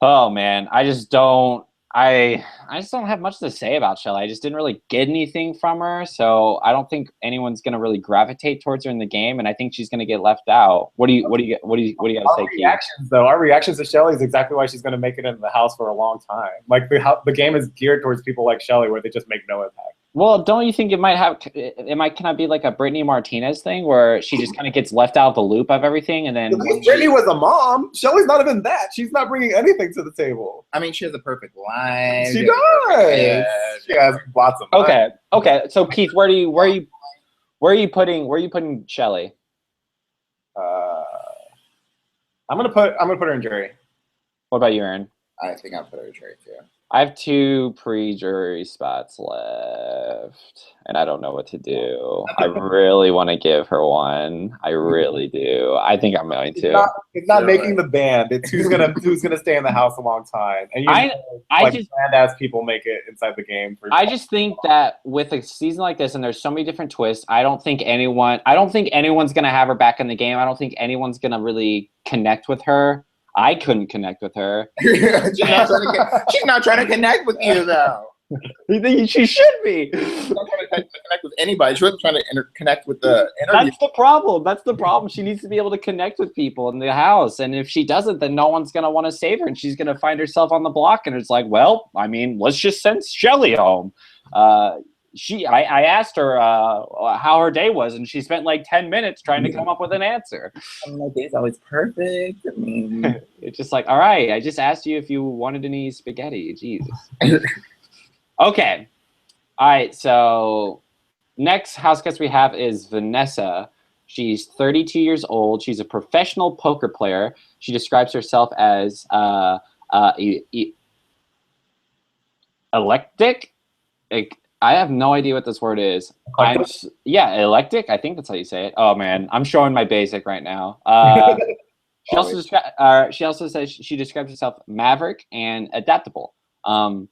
oh man, I just don't have much to say about Shelly. I just didn't really get anything from her, so I don't think anyone's gonna really gravitate towards her in the game, and I think she's gonna get left out. What do you got to say, Keith? Our reactions to Shelly is exactly why she's going to make it into the house for a long time. Like the game is geared towards people like Shelly, where they just make no impact. Well, don't you think it might kind of be like a Brittany Martinez thing where she just kind of gets left out of the loop of everything, and then Brittany was a mom. Shelly's not even that. She's not bringing anything to the table. I mean, she has a perfect line. She does. She has lots of money. Okay. So Keith, where are you putting Shelly? I'm gonna put her in jury. What about you, Aaron? I think I'll put her in jury too. I have 2 pre-jury spots left, and I don't know what to do. I really want to give her one. I really do. I think I'm going to. It's not making the band. It's who's gonna stay in the house a long time. And bland-ass people make it inside the game. I just think that with a season like this, and there's so many different twists, I don't think anyone's gonna have her back in the game. I don't think anyone's gonna really connect with her. I couldn't connect with her. She's not trying to connect with you, though. You think she should be? She's not trying to connect with anybody. She wasn't trying to connect with the interview. That's the problem. That's the problem. She needs to be able to connect with people in the house. And if she doesn't, then no one's going to want to save her. And she's going to find herself on the block. And it's like, well, I mean, let's just send Shelly home. I asked her how her day was, and she spent like 10 minutes trying to come up with an answer. My day's always perfect. I mean, it's just like, all right, I just asked you if you wanted any spaghetti. Jesus. Okay. All right. So next house guest we have is Vanessa. She's 32 years old. She's a professional poker player. She describes herself as eclectic. I have no idea what this word is. Eclectic. I think that's how you say it. Oh man, I'm showing my basic right now. She also says she describes herself maverick and adaptable. Some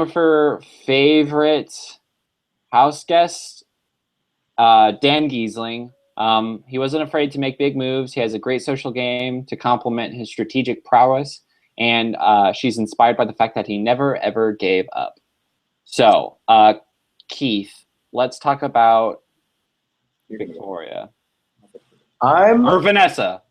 of her favorite house guests, Dan Giesling. He wasn't afraid to make big moves. He has a great social game to complement his strategic prowess, and she's inspired by the fact that he never ever gave up. So, Keith, let's talk about Victoria. Or Vanessa.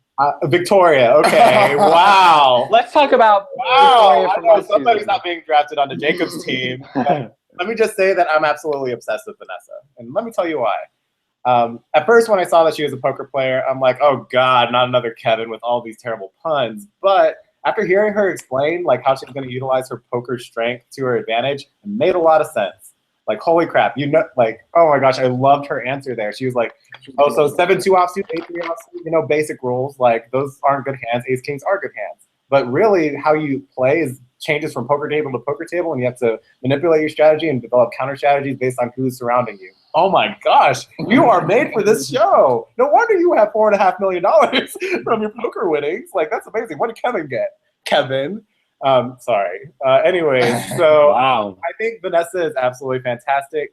Victoria. Okay. Wow. Let's talk about Victoria. Somebody's not being drafted onto Jacob's team. Let me just say that I'm absolutely obsessed with Vanessa, and let me tell you why. At first, when I saw that she was a poker player, I'm like, oh God, not another Kevin with all these terrible puns. But after hearing her explain like how she's going to utilize her poker strength to her advantage, it made a lot of sense. Like, holy crap, like, oh my gosh, I loved her answer there. She was like, oh, so 7-2 offsuit, 8-3 offsuit, basic rules. Like, those aren't good hands. Ace Kings are good hands. But really, how you play changes from poker table to poker table, and you have to manipulate your strategy and develop counter strategies based on who's surrounding you. Oh my gosh, you are made for this show. No wonder you have $4.5 million from your poker winnings. Like, that's amazing. What did Kevin get? Kevin. Sorry. Anyways, so wow. I think Vanessa is absolutely fantastic.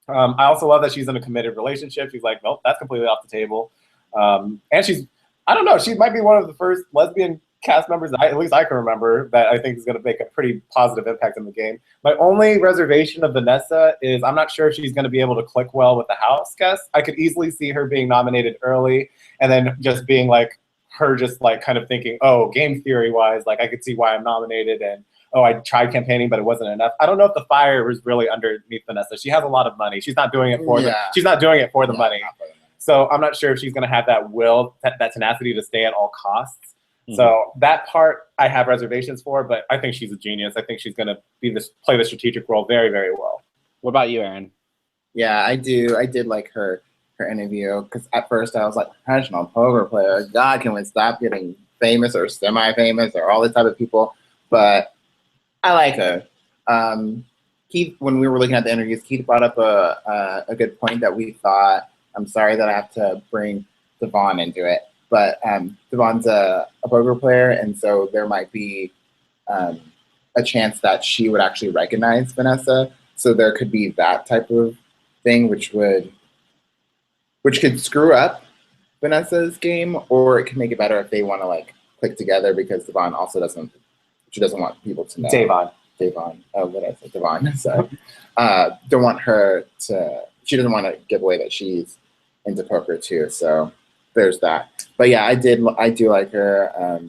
I also love that she's in a committed relationship. She's like, nope, that's completely off the table. And I don't know, she might be one of the first lesbian cast members, at least I can remember, that I think is going to make a pretty positive impact in the game. My only reservation of Vanessa is I'm not sure if she's going to be able to click well with the house guests. I could easily see her being nominated early and then just being like, her just like kind of thinking, oh, game theory wise, like I could see why I'm nominated, and oh, I tried campaigning, but it wasn't enough. I don't know if the fire was really underneath Vanessa. She has a lot of money. She's not doing it for she's not doing it for the money. So I'm not sure if she's going to have that will, that tenacity to stay at all costs. Mm-hmm. So that part I have reservations for, but I think she's a genius. I think she's going to play the strategic role very, very well. What about you, Aaron? Yeah, I do. I did like her interview, because at first I was like, professional poker player, God, can we stop getting famous or semi-famous or all this type of people? but I like her. Keith, when we were looking at the interviews, Keith brought up a good point that we thought. I'm sorry that I have to bring Devon into it, but Devon's a poker player, and so there might be a chance that she would actually recognize Vanessa. So there could be that type of thing, which could screw up Vanessa's game, or it could make it better if they want to like click together, because Devon also doesn't want people to know. Davon. Oh, what did I say? Devon. So don't want her to. She doesn't want to give away that she's into poker too. So there's that. But yeah, I do like her.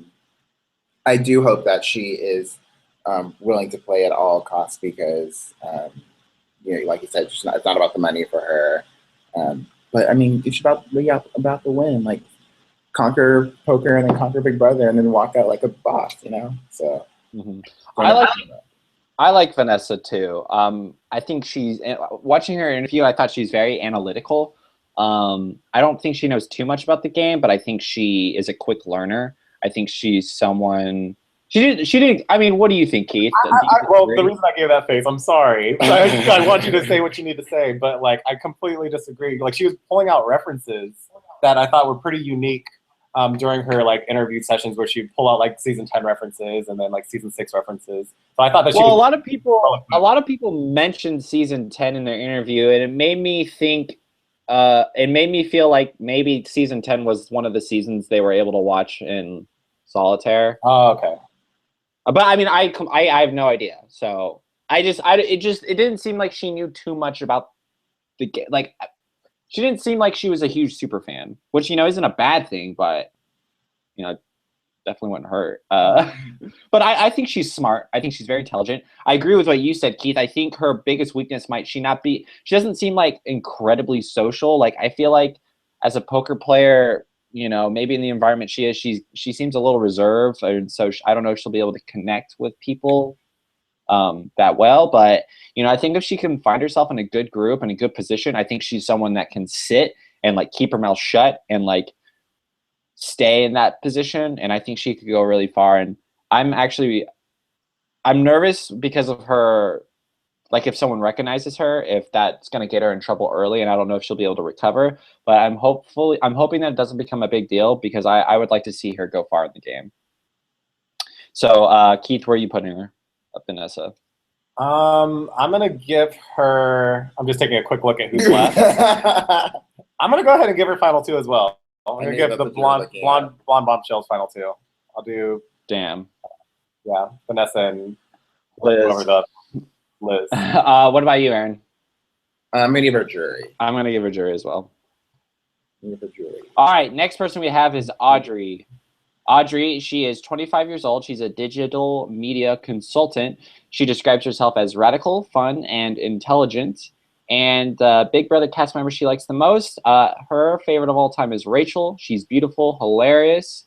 I do hope that she is willing to play at all costs, because like you said, it's not about the money for her. But I mean, it's about the win. Like, conquer poker and then conquer Big Brother and then walk out like a boss. So. Mm-hmm. I like Vanessa too. I think she's watching her interview. I thought she's very analytical. I don't think she knows too much about the game, but I think she is a quick learner. I think she's someone. She didn't. I mean, what do you think, Keith? Well, the reason I gave that face, I'm sorry. I want you to say what you need to say, but like, I completely disagree. Like, she was pulling out references that I thought were pretty unique during her like interview sessions, where she'd pull out like season 10 references and then like season 6 references. So I thought that a lot of people mentioned season 10 in their interview, and it made me think. It made me feel like maybe season 10 was one of the seasons they were able to watch in solitaire. Oh, okay. But I mean, I have no idea. So it didn't seem like she knew too much about the game. Like, she didn't seem like she was a huge super fan, which isn't a bad thing, but definitely wouldn't hurt. But I think she's smart. I think she's very intelligent. I agree with what you said, Keith. I think her biggest weakness might she doesn't seem like incredibly social. Like, I feel like as a poker player, maybe in the environment she is, she seems a little reserved, and so I don't know if she'll be able to connect with people that well. But I think if she can find herself in a good group and a good position, I think she's someone that can sit and like keep her mouth shut and like stay in that position, and I think she could go really far. And I'm nervous because of her, like, if someone recognizes her, if that's going to get her in trouble early, and I don't know if she'll be able to recover. But I'm hoping that it doesn't become a big deal, because I would like to see her go far in the game. So Keith, where are you putting her, Vanessa? I'm gonna give her. I'm just taking a quick look at who's left. I'm gonna go ahead and give her final 2 as well. I'm gonna give the blonde bombshells final 2. I'll do. Damn. Yeah, Vanessa and Liz. Liz. What about you, Aaron? I'm gonna give her jury. I'm gonna give her jury as well. Give her jury. All right, next person we have is Audrey. Audrey, she is 25 years old. She's a digital media consultant. She describes herself as radical, fun, and intelligent. And the Big Brother cast member she likes the most, her favorite of all time is Rachel. She's beautiful, hilarious,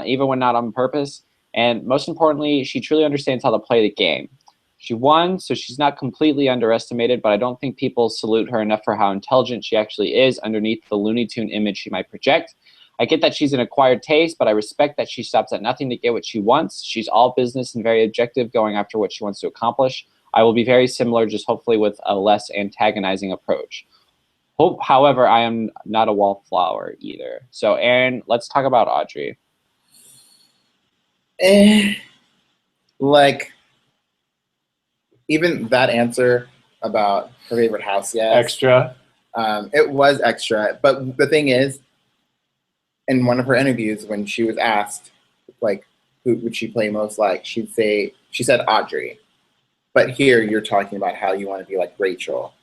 even when not on purpose. And most importantly, she truly understands how to play the game. She won, so she's not completely underestimated, but I don't think people salute her enough for how intelligent she actually is underneath the Looney Tune image she might project. I get that she's an acquired taste, but I respect that she stops at nothing to get what she wants. She's all business and very objective, going after what she wants to accomplish. I will be very similar, just hopefully with a less antagonizing approach. However, I am not a wallflower either. So, Aaron, let's talk about Audrey. Like, even that answer about her favorite house, Extra. It was extra. But the thing is, in one of her interviews, when she was asked, like, who would she play most like, she said Audrey. But here you're talking about how you want to be like Rachel.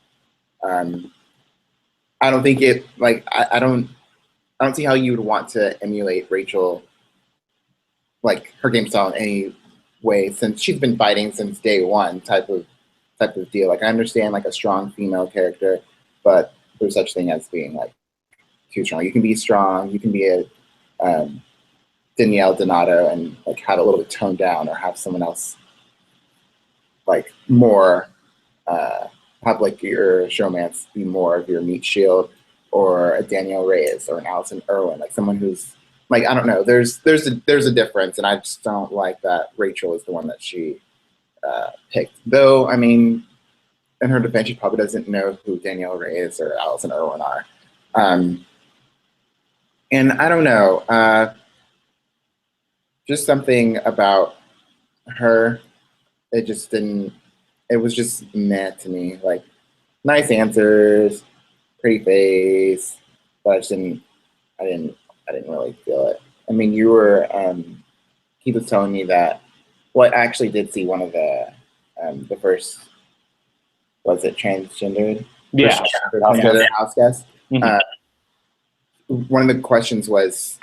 I don't think it, like, I don't see how you would want to emulate Rachel, like, her game style in any way, since she's been fighting since day one type of deal. Like, I understand, like, a strong female character, but there's such thing as being, like, too strong. You can be strong, you can be a Danielle Donato and, like, have it a little bit toned down, or have someone else, like, more, have, like, your showmance be more of your meat shield, or a Danielle Reyes or an Allison Irwin, like someone who's like I don't know. There's a difference, and I just don't like that Rachel is the one that she picked. Though I mean, in her defense, she probably doesn't know who Danielle Reyes or Allison Irwin are. And I don't know. Just something about her. It just didn't. It was just meh to me. Like nice answers, pretty face, but I didn't really feel it. I mean, you were. He was telling me that. Well, I actually did see one of the first. Was it transgendered? Yeah. Transgender house guest. Mm-hmm. One of the questions was,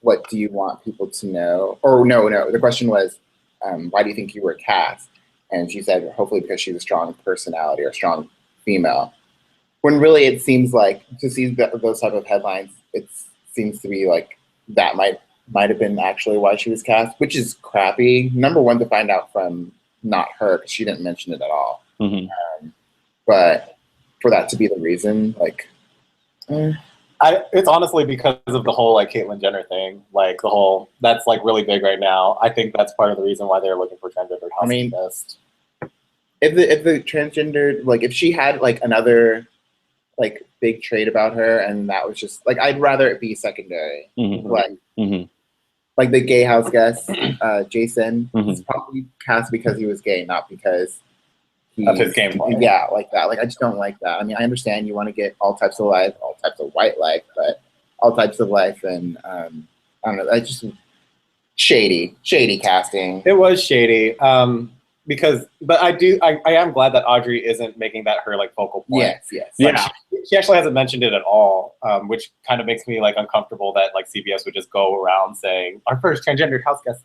"What do you want people to know?" Or no. The question was, "Why do you think you were cast?" And she said, "Hopefully because she's a strong personality or a strong female." When really it seems like to see those type of headlines, it seems to be like that might have been actually why she was cast, which is crappy. Number one, to find out from not her because she didn't mention it at all. Mm-hmm. But for that to be the reason, like, it's honestly because of the whole like Caitlyn Jenner thing, like the whole that's like really big right now. I think that's part of the reason why they're looking for transgender house guest. If the transgender, like, if she had like another like big trait about her, and that was just like, I'd rather it be secondary. Mm-hmm. Like the gay house guest, Jason, Mm-hmm. is probably cast because he was gay, not because of his gameplay. Yeah, like that. Like I just don't like that. I mean, I understand you want to get all types of life, all types of white life, but all types of life, and I don't know. I just shady casting. It was shady. But I am glad that Audrey isn't making that her like focal point. Yes. Like, yeah. She actually hasn't mentioned it at all, which kind of makes me like uncomfortable that like CBS would just go around saying our first transgendered house guest.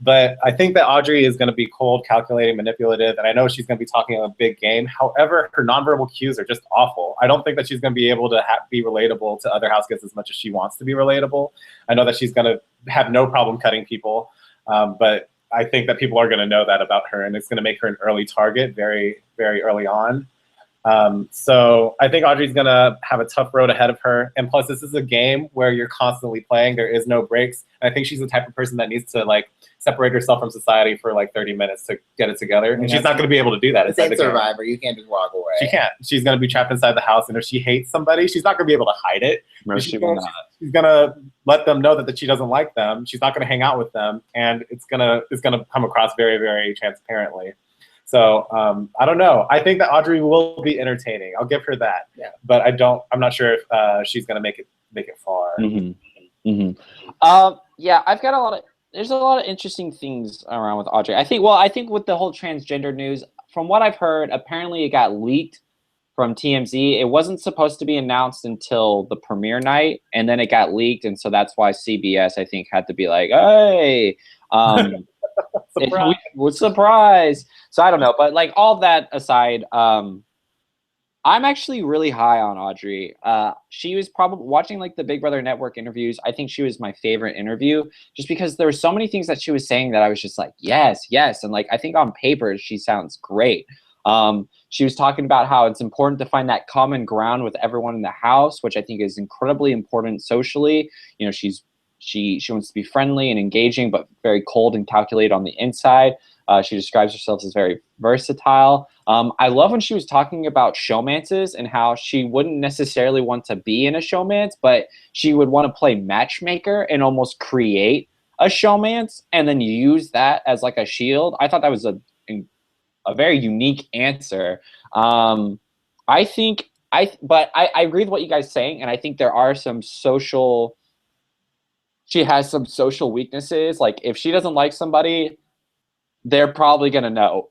But I think that Audrey is going to be cold, calculating, manipulative, and I know she's going to be talking a big game. However, her nonverbal cues are just awful. I don't think that she's going to be able to be relatable to other house guests as much as she wants to be relatable. I know that she's going to have no problem cutting people, but I think that people are going to know that about her, and it's going to make her an early target very, very early on. So I think Audrey's going to have a tough road ahead of her. And plus, this is a game where you're constantly playing. There is no breaks. And I think she's the type of person that needs to like separate herself from society for like 30 minutes to get it together. And she's not going to be able to do that. It's a Survivor. You can't just walk away. She can't. She's going to be trapped inside the house. And if she hates somebody, she's not going to be able to hide it. No, she will not. She's going to let them know that she doesn't like them. She's not going to hang out with them. And it's going to come across very, very transparently. So I don't know. I think that Audrey will be entertaining. I'll give her that. Yeah. But I'm not sure if she's going to make it far. Mm-hmm. Mm-hmm. Yeah, there's a lot of interesting things around with Audrey. I think with the whole transgender news, from what I've heard, apparently it got leaked from TMZ. It wasn't supposed to be announced until the premiere night, and then it got leaked, and so that's why CBS, I think, had to be like, hey, surprise. So I don't know, but like all that aside, I'm actually really high on Audrey. She was probably watching like the Big Brother Network interviews. I think she was my favorite interview just because there were so many things that she was saying that I was just like, yes. And like, I think on paper, she sounds great. She was talking about how it's important to find that common ground with everyone in the house, which I think is incredibly important socially. You know, she wants to be friendly and engaging, but very cold and calculated on the inside. She describes herself as very versatile. I love when she was talking about showmances and how she wouldn't necessarily want to be in a showmance, but she would want to play matchmaker and almost create a showmance and then use that as like a shield. I thought that was a very unique answer. But I agree with what you guys are saying, and I think there are she has some social weaknesses. Like if she doesn't like somebody, they're probably going to know.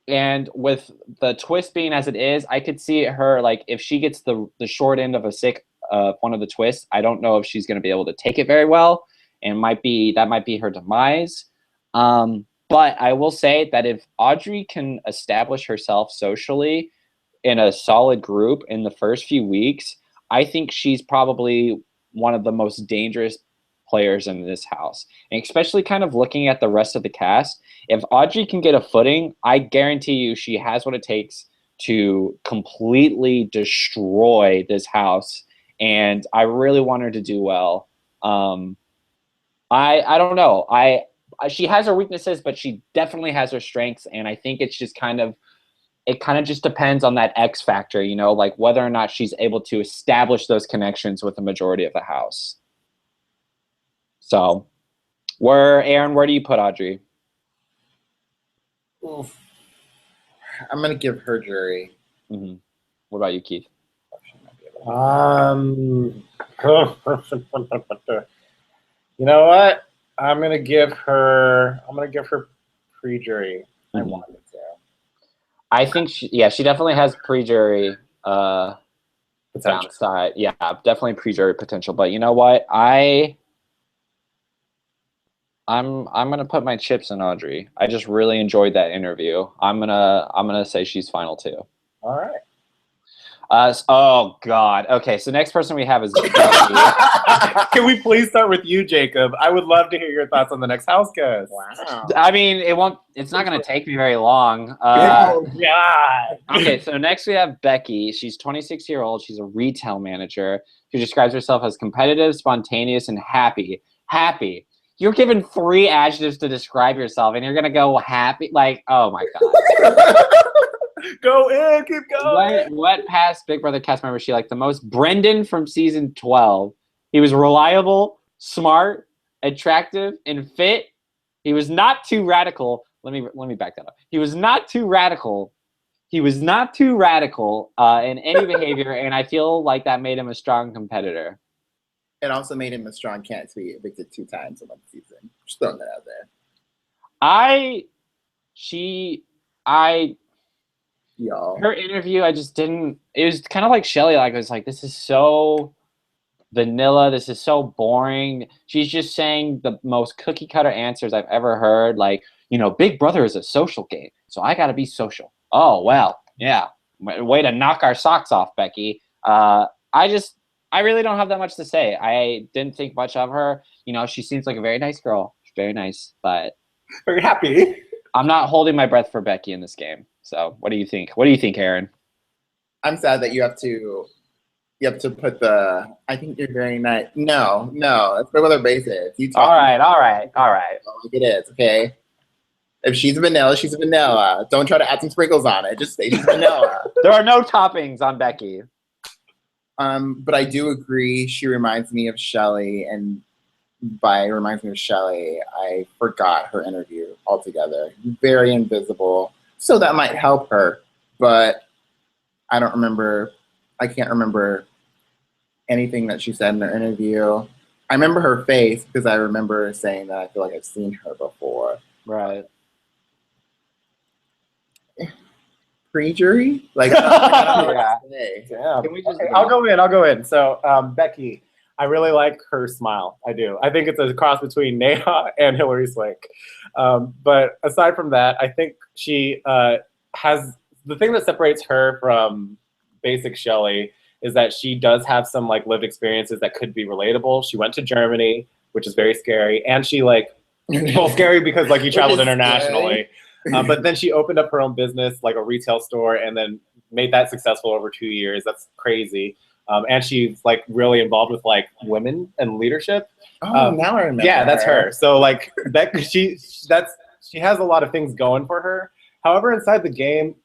And with the twist being as it is, I could see her, like, if she gets the short end of a stick of one of the twists, I don't know if she's going to be able to take it very well, and that might be her demise. But I will say that if Audrey can establish herself socially in a solid group in the first few weeks, I think she's probably one of the most dangerous players in this house. And especially kind of looking at the rest of the cast, if Audrey can get a footing, I guarantee you she has what it takes to completely destroy this house. And I really want her to do well. I don't know. She has her weaknesses, but she definitely has her strengths, and I think it's just kind of just depends on that X factor, like whether or not she's able to establish those connections with the majority of the house. So, Aaron, where do you put Audrey? Oof. I'm gonna give her jury. Mm-hmm. What about you, Keith? You know what? I'm gonna give her pre-jury. I wanted to. I think she definitely has pre-jury Potential. downside. Yeah, definitely pre-jury potential. But you know what? I'm gonna put my chips in Audrey. I just really enjoyed that interview. I'm gonna say she's final too. All right. Oh God. Okay, so next person we have is Becky. Can we please start with you, Jacob? I would love to hear your thoughts on the next house guest. Wow. I mean, it's not going to take me very long. Oh God. Okay, so next we have Becky. She's 26-year-old. She's a retail manager who describes herself as competitive, spontaneous, and happy. Happy. You're given 3 adjectives to describe yourself, and you're going to go happy? Like, oh my God. Go in, keep going. What past Big Brother cast member she liked the most? Brendan from season 12. He was reliable, smart, attractive, and fit. He was not too radical. Let me back that up. He was not too radical. He was not too radical in any behavior, and I feel like that made him a strong competitor. It also made him a strong candidate to be evicted 2 times in 1 season. Just throwing that out there. Y'all. Her interview, I just didn't. It was kind of like Shelly. Like I was like, this is so vanilla. This is so boring. She's just saying the most cookie cutter answers I've ever heard. Like, Big Brother is a social game, so I got to be social. Oh well, yeah. Way to knock our socks off, Becky. I really don't have that much to say. I didn't think much of her. She seems like a very nice girl. She's very nice, but very happy. I'm not holding my breath for Becky in this game. So what do you think? What do you think, Aaron? I'm sad that you have to put the I think you're very nice. No, that's what other basis. All right. Like it is, okay? If she's vanilla, she's vanilla. Don't try to add some sprinkles on it. Just say she's vanilla. There are no toppings on Becky. But I do agree. She reminds me of Shelly, and by reminds me of Shelly, I forgot her interview altogether. Very invisible. So that might help her, but I can't remember anything that she said in her interview. I remember her face because I remember saying that I feel like I've seen her before. Right. Pre-jury? Like, yeah. Okay, I'll go in. So, Becky, I really like her smile. I do. I think it's a cross between Neha and Hillary Swank. But aside from that, I think she has the thing that separates her from basic Shelly is that she does have some lived experiences that could be relatable. She went to Germany, which is very scary, and she scary because you traveled internationally. But then she opened up her own business, like a retail store, and then made that successful over 2 years. That's crazy. And she's really involved with women and leadership. Oh, now I remember. Yeah, that's her. So she has a lot of things going for her. However, inside the game,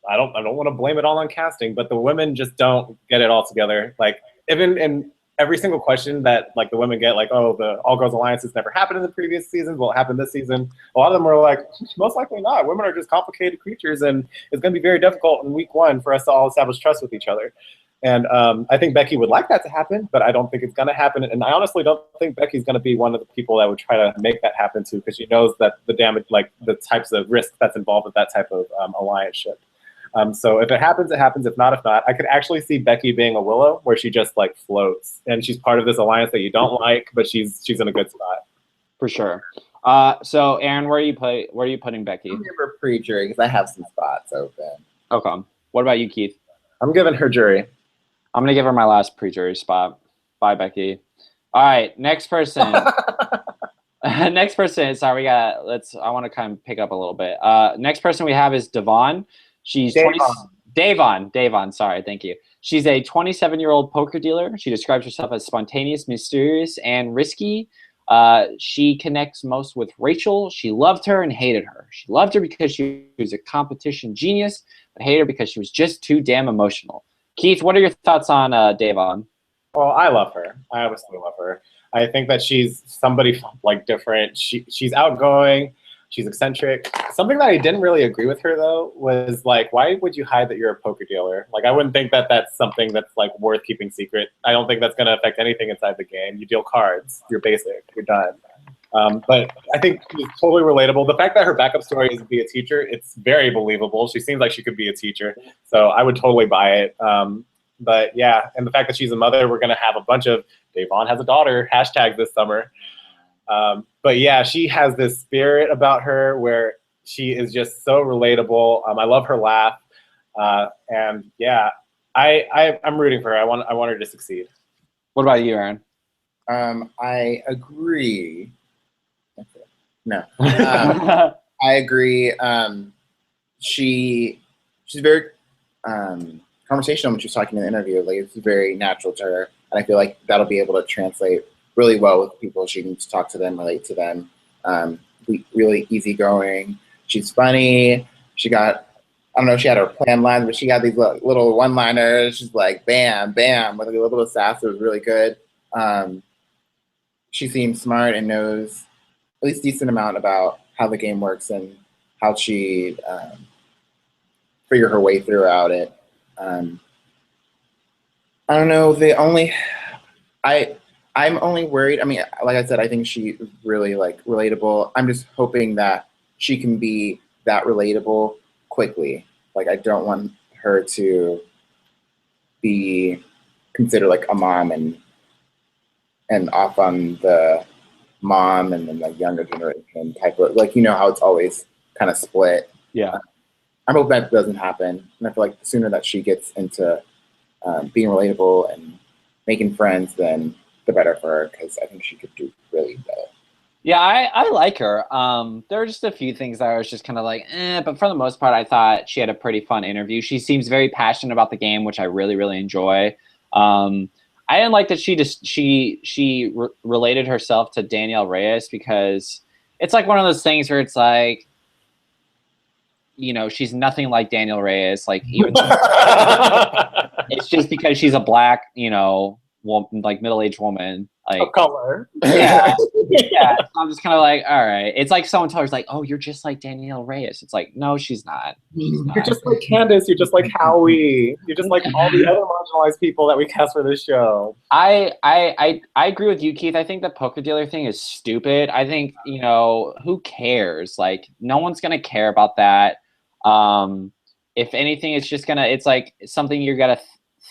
I don't want to blame it all on casting, but the women just don't get it all together. Even in every single question that the women get, oh, the All Girls Alliance has never happened in the previous seasons. Will it happen this season? A lot of them are most likely not. Women are just complicated creatures, and it's going to be very difficult in week 1 for us to all establish trust with each other. And I think Becky would like that to happen, but I don't think it's going to happen. And I honestly don't think Becky's going to be one of the people that would try to make that happen too, because she knows that the damage, the types of risk that's involved with that type of alliance-ship. So if it happens, it happens. If not, I could actually see Becky being a Willow, where she just floats, and she's part of this alliance that you don't like, but she's in a good spot. For sure. So Aaron, where are you putting Becky? I'm giving her pre-jury because I have some spots open. Okay. What about you, Keith? I'm giving her jury. I'm going to give her my last pre-jury spot. Bye, Becky. All right, next person. Next person. Sorry, I want to kind of pick up a little bit. Next person we have is Devon. She's Davon, sorry, thank you. She's a 27-year-old poker dealer. She describes herself as spontaneous, mysterious, and risky. She connects most with Rachel. She loved her and hated her. She loved her because she was a competition genius, but hated her because she was just too damn emotional. Keith, what are your thoughts on Davon? Well, I love her. I obviously love her. I think that she's somebody like different. She's outgoing. She's eccentric. Something that I didn't really agree with her though was like, why would you hide that you're a poker dealer? Like, I wouldn't think that that's something that's like worth keeping secret. I don't think that's going to affect anything inside the game. You deal cards. You're basic. You're done. But I think she's totally relatable. The fact that her backup story is to be a teacher, it's very believable. She seems like she could be a teacher. So I would totally buy it. But yeah, and the fact that she's a mother, we're going to have a bunch of Davon has a daughter hashtag this summer. But yeah, she has this spirit about her where she is just so relatable. I love her laugh. And yeah, I'm rooting for her. I want her to succeed. What about you, Aaron? I agree. No. I agree. She's very conversational when she's talking in the interview. Like, it's very natural to her, and I feel like that'll be able to translate really well with people. She can talk to them, relate to them. Really easygoing. She's funny. She got, I don't know if she had her plan lines, but she got these little one-liners. She's like, bam, bam, with a little bit of sass. It was really good. She seems smart and knows at least a decent amount about how the game works and how she figure her way throughout it. I don't know. I'm only worried. I mean, like I said, I think she's really like relatable. I'm just hoping that she can be that relatable quickly. Like, I don't want her to be considered like a mom and off on the mom and then the younger generation type of, like, you know how it's always kind of split. Yeah. I hope that doesn't happen. And I feel like the sooner that she gets into being relatable and making friends, then the better for her, because I think she could do really well. Yeah, I like her. There are just a few things that I was just kind of like, but for the most part, I thought she had a pretty fun interview. She seems very passionate about the game, which I really, really enjoy. I didn't like that she related herself to Danielle Reyes, because it's like one of those things where it's like, you know, she's nothing like Danielle Reyes. Like, even it's just because she's a black, you know, like middle-aged woman, like Of color. yeah. Yeah. So I'm just kind of like, all right. It's like someone told her, like, oh, you're just like Danielle Reyes. It's like, no, she's not. You're just like Candace. You're just like Howie. You're just like all the other marginalized people that we cast for this show. I agree with you, Keith. I think the poker dealer thing is stupid. I think, you know, who cares? Like, no one's gonna care about that. If anything, it's like something you're gonna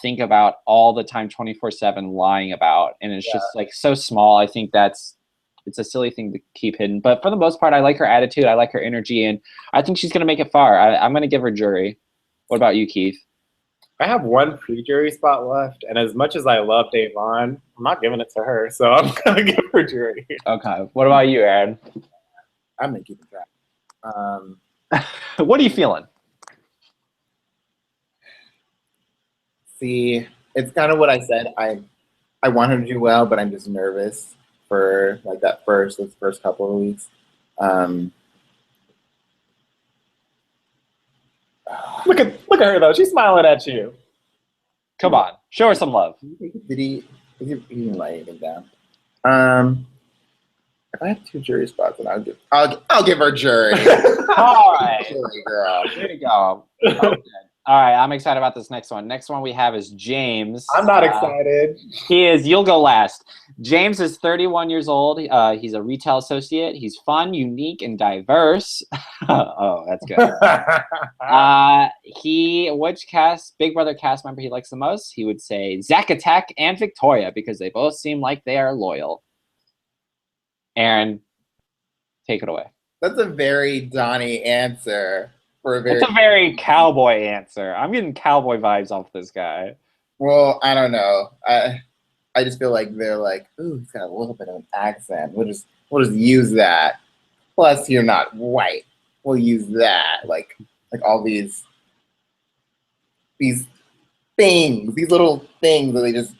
think about all the time, 24/7, lying about, and it's just like so small. I think it's a silly thing to keep hidden. But for the most part, I like her attitude. I like her energy, and I think she's gonna make it far. I'm gonna give her jury. What about you, Keith? I have one pre-jury spot left, and as much as I love Davon, I'm not giving it to her, so I'm gonna give her jury. Okay. What about you, Aaron? I'm gonna keep it track. What are you feeling? See, it's kind of what I said. I want her to do well, but I'm just nervous for like those first couple of weeks. Look at her though. She's smiling at you. Come on, show her some love. He didn't write anything down. If I have 2 jury spots, then I'll give her jury. All right, Jury girl. there you go. Okay. All right, I'm excited about this next one. Next one we have is James. I'm not excited. He is. You'll go last. James is 31 years old. He's a retail associate. He's fun, unique, and diverse. Oh, that's good. Which Big Brother cast member he likes the most? He would say Zack Attack and Victoria, because they both seem like they are loyal. Aaron, take it away. That's a very Donnie answer. It's a very cowboy answer. I'm getting cowboy vibes off this guy. Well, I don't know. I just feel like they're like, ooh, he's got a little bit of an accent. We'll just use that. Plus, you're not white. We'll use that. Like all these these things, these little things that they just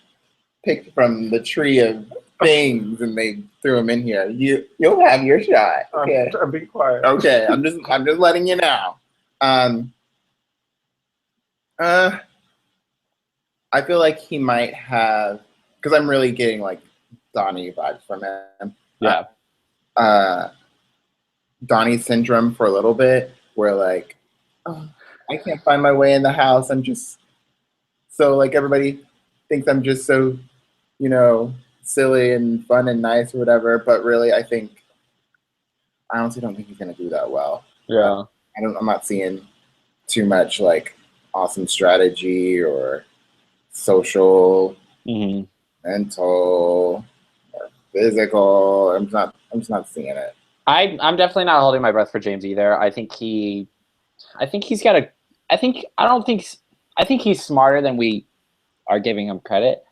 picked from the tree of things and they threw them in here. You'll have your shot. Okay. I'm being quiet. Okay. I'm just letting you know. I feel like he might have, because I'm really getting like Donnie vibes from him. Yeah. Donnie syndrome for a little bit, where like, oh, I can't find my way in the house. I'm just so like everybody thinks I'm just so, you know, silly and fun and nice or whatever. But really, I honestly don't think he's gonna do that well. Yeah. I'm not seeing too much like awesome strategy or social, mental, or physical. I'm just not seeing it. I'm definitely not holding my breath for James either. I think he's smarter than we are giving him credit.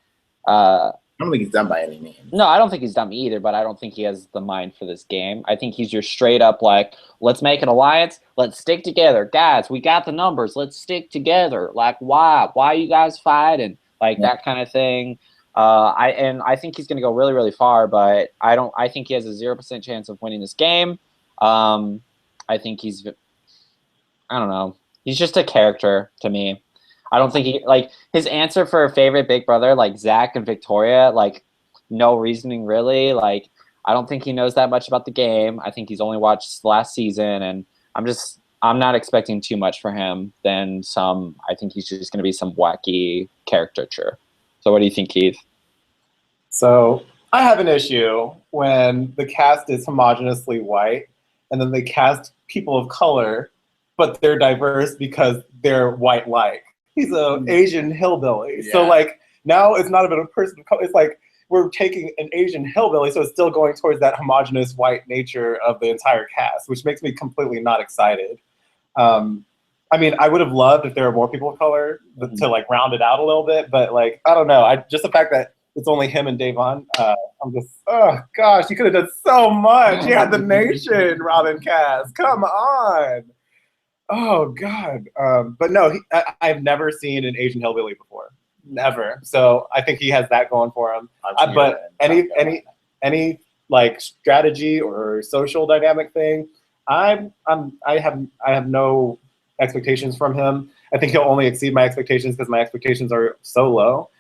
I don't think he's dumb by any means. No, I don't think he's dumb either, but I don't think he has the mind for this game. I think he's your straight up like, let's make an alliance, let's stick together. Guys, we got the numbers, let's stick together. Like, why you guys fighting? Like that kind of thing. I think he's gonna go really, really far, but I think he has a 0% chance of winning this game. I think I don't know. He's just a character to me. I don't think he, like, his answer for a favorite Big Brother, like Zach and Victoria, like, no reasoning really. Like, I don't think he knows that much about the game. I think he's only watched last season, and I'm not expecting too much for him than some. I think he's just going to be some wacky caricature. So what do you think, Keith? So I have an issue when the cast is homogeneously white, and then they cast people of color, but they're diverse because they're white-like. He's an Asian hillbilly. Yeah. So, like, now it's not even a person of color. It's like we're taking an Asian hillbilly, so it's still going towards that homogenous white nature of the entire cast, which makes me completely not excited. I mean, I would have loved if there were more people of color to, like, round it out a little bit, but, like, I don't know. Just the fact that it's only him and Davon, I'm just, oh, gosh, you could have done so much. You had the nation, Robin Cass. Come on. Oh, God. But no, I've never seen an Asian hillbilly before. Never. So I think he has that going for him. But any like strategy or social dynamic thing, I have no expectations from him. I think he'll only exceed my expectations because my expectations are so low.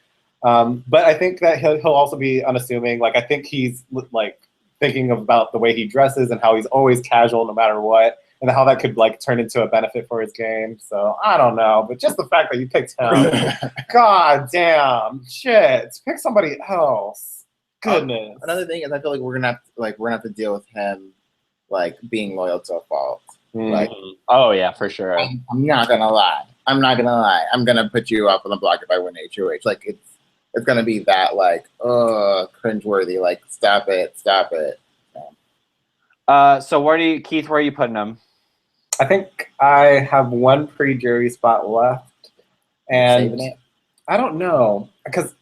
But I think that he'll also be unassuming. Like, I think he's like thinking about the way he dresses and how he's always casual no matter what, and how that could like turn into a benefit for his game. So I don't know, but just the fact that you picked him, god damn, shit, pick somebody else. Goodness. Another thing is, I feel like we're gonna have to deal with him like being loyal to a fault. Like, oh yeah, for sure. I'm not gonna lie. I'm gonna put you up on the block if I win HOH. Like, it's gonna be that like, cringeworthy. Like, stop it. So Keith, where are you putting him? I think I have one pre-jury spot left, and I don't know, because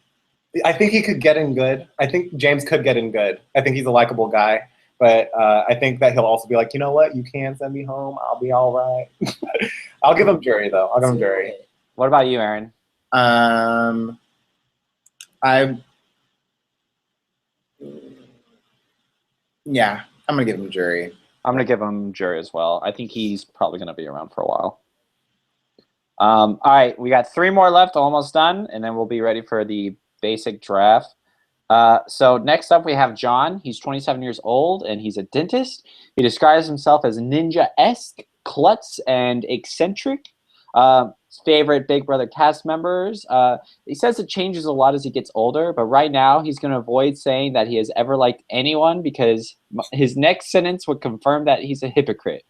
I think he could get in good. I think James could get in good. I think he's a likable guy, but I think that he'll also be like, you know what, you can send me home. I'll be all right. I'll give him jury though. I'll give him jury. What about you, Aaron? Yeah, I'm gonna give him jury. I'm going to give him jury as well. I think he's probably going to be around for a while. All right, we got 3 more left, almost done, and then we'll be ready for the basic draft. So next up, we have John. He's 27 years old, and he's a dentist. He describes himself as ninja-esque, klutz, and eccentric. Favorite Big Brother cast members. He says it changes a lot as he gets older, but right now he's going to avoid saying that he has ever liked anyone because his next sentence would confirm that he's a hypocrite.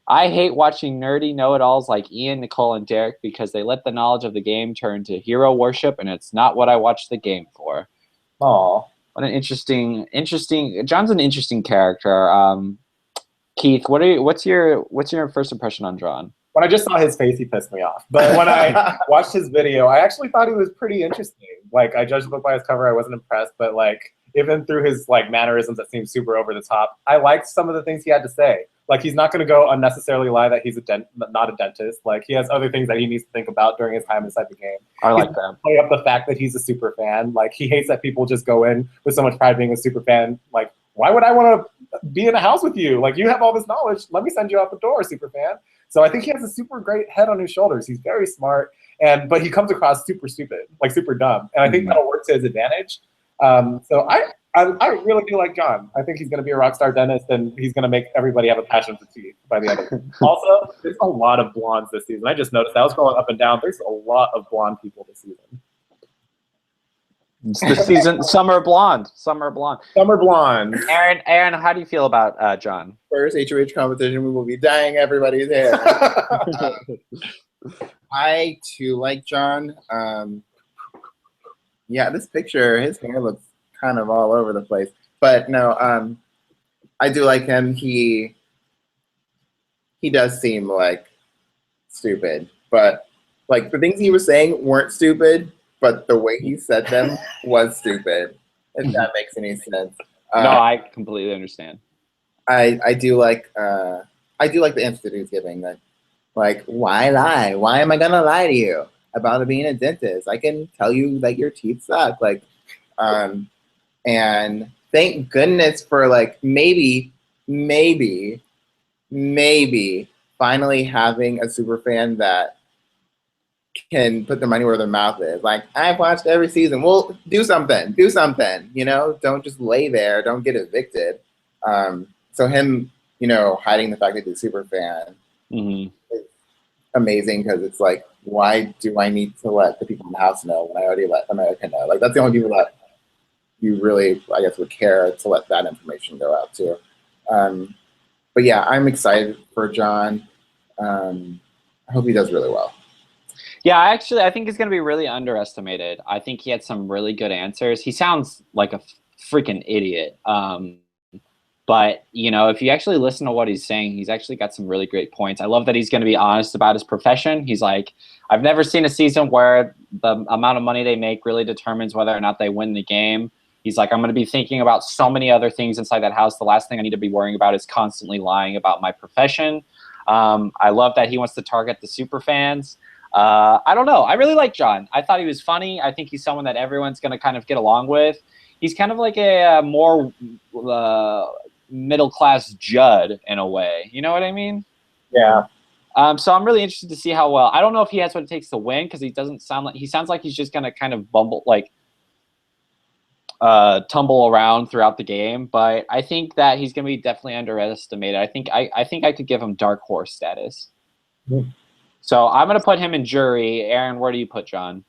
I hate watching nerdy know-it-alls like Ian, Nicole, and Derek because they let the knowledge of the game turn to hero worship, and it's not what I watch the game for. Oh, what an interesting. John's an interesting character. Keith, what's your first impression on John? When I just saw his face, he pissed me off. But when I watched his video, I actually thought he was pretty interesting. Like, I judged the book by his cover. I wasn't impressed, but like, even through his like mannerisms that seemed super over the top, I liked some of the things he had to say. Like, he's not going to go unnecessarily lie that he's not a dentist. Like, he has other things that he needs to think about during his time inside the game. I like that. Play up the fact that he's a super fan. Like, he hates that people just go in with so much pride being a super fan. Like, why would I want to be in a house with you? Like, you have all this knowledge. Let me send you out the door, super fan. So I think he has a super great head on his shoulders. He's very smart, but he comes across super stupid, like super dumb. And I think that'll work to his advantage. So I really do like John. I think he's going to be a rock star dentist, and he's going to make everybody have a passion for teeth by the end of it. Also, there's a lot of blondes this season. I just noticed that. I was scrolling up and down. There's a lot of blonde people this season. It's the season. Summer blonde. Summer blonde. Summer blonde. Aaron, how do you feel about John? First HOH competition, we will be dyeing everybody's hair. I too like John. Yeah, this picture, his hair looks kind of all over the place. But no, I do like him. He does seem like stupid, but like the things he was saying weren't stupid, but the way he said them was stupid. If that makes any sense. No, I completely understand. I do like the answer that he's giving. That, like, why lie? Why am I gonna lie to you about being a dentist? I can tell you that your teeth suck. Like, and thank goodness for like maybe finally having a super fan that can put their money where their mouth is. Like, I've watched every season. Well, do something, you know? Don't just lay there. Don't get evicted. So him, you know, hiding the fact that he's a super fan is amazing, because it's like, why do I need to let the people in the house know when I already let America know? Like, that's the only people that you really, I guess, would care to let that information go out to. But yeah, I'm excited for John. I hope he does really well. Yeah, actually, I think he's going to be really underestimated. I think he had some really good answers. He sounds like a freaking idiot. But, you know, if you actually listen to what he's saying, he's actually got some really great points. I love that he's going to be honest about his profession. He's like, I've never seen a season where the amount of money they make really determines whether or not they win the game. He's like, I'm going to be thinking about so many other things inside that house. The last thing I need to be worrying about is constantly lying about my profession. I love that he wants to target the super fans. I don't know. I really like John. I thought he was funny. I think he's someone that everyone's going to kind of get along with. He's kind of like a more middle-class Judd in a way. You know what I mean? Yeah. So I'm really interested to see how well. I don't know if he has what it takes to win, because he sounds like he's just going to kind of tumble around throughout the game. But I think that he's going to be definitely underestimated. I think I could give him dark horse status. So I'm going to put him in jury. Aaron, where do you put John?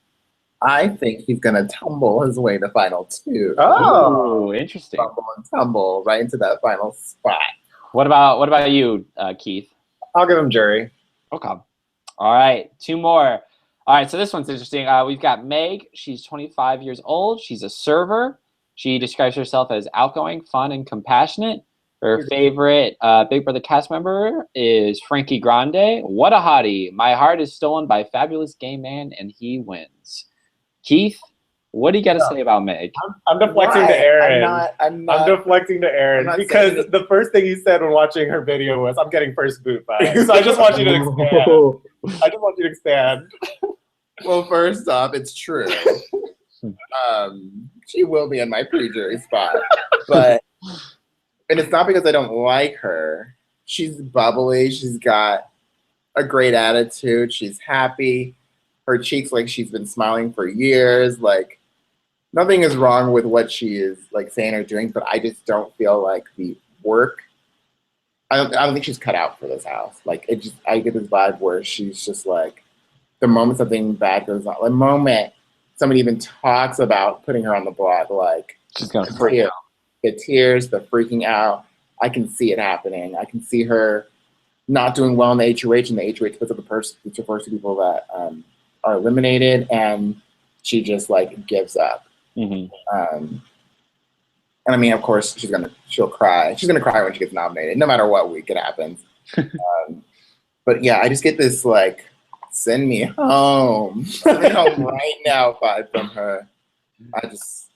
I think he's gonna tumble his way to final two. Oh, interesting. Tumble right into that final spot. What about you, Keith? I'll give him jury. Okay. All right, two more. All right, so this one's interesting. We've got Meg. She's 25 years old. She's a server. She describes herself as outgoing, fun, and compassionate. Her favorite Big Brother cast member is Frankie Grande. What a hottie. My heart is stolen by fabulous gay man, and he wins. Keith, what do you got to say about Meg? I'm deflecting to Aaron. I'm deflecting to Aaron because the first thing he said when watching her video was, "I'm getting first boot vibes." So I just want you to expand. Well, first off, it's true. She will be in my pre-jury spot, and it's not because I don't like her. She's bubbly. She's got a great attitude. She's happy. Her cheeks, like, she's been smiling for years. Like, nothing is wrong with what she is, like, saying or doing, but I just don't feel like the work. I don't think she's cut out for this house. Like, I get this vibe where she's just like, the moment something bad goes on, the moment somebody even talks about putting her on the block, like, she's gonna freak out. The tears, the freaking out. I can see it happening. I can see her not doing well in the HOH, and the HOH puts up the first two people that are eliminated, and she just, like, gives up. And I mean, of course, she'll cry. She's gonna cry when she gets nominated, no matter what week it happens. But yeah, I just get this, like, send me home, send me home right now vibe from her. I just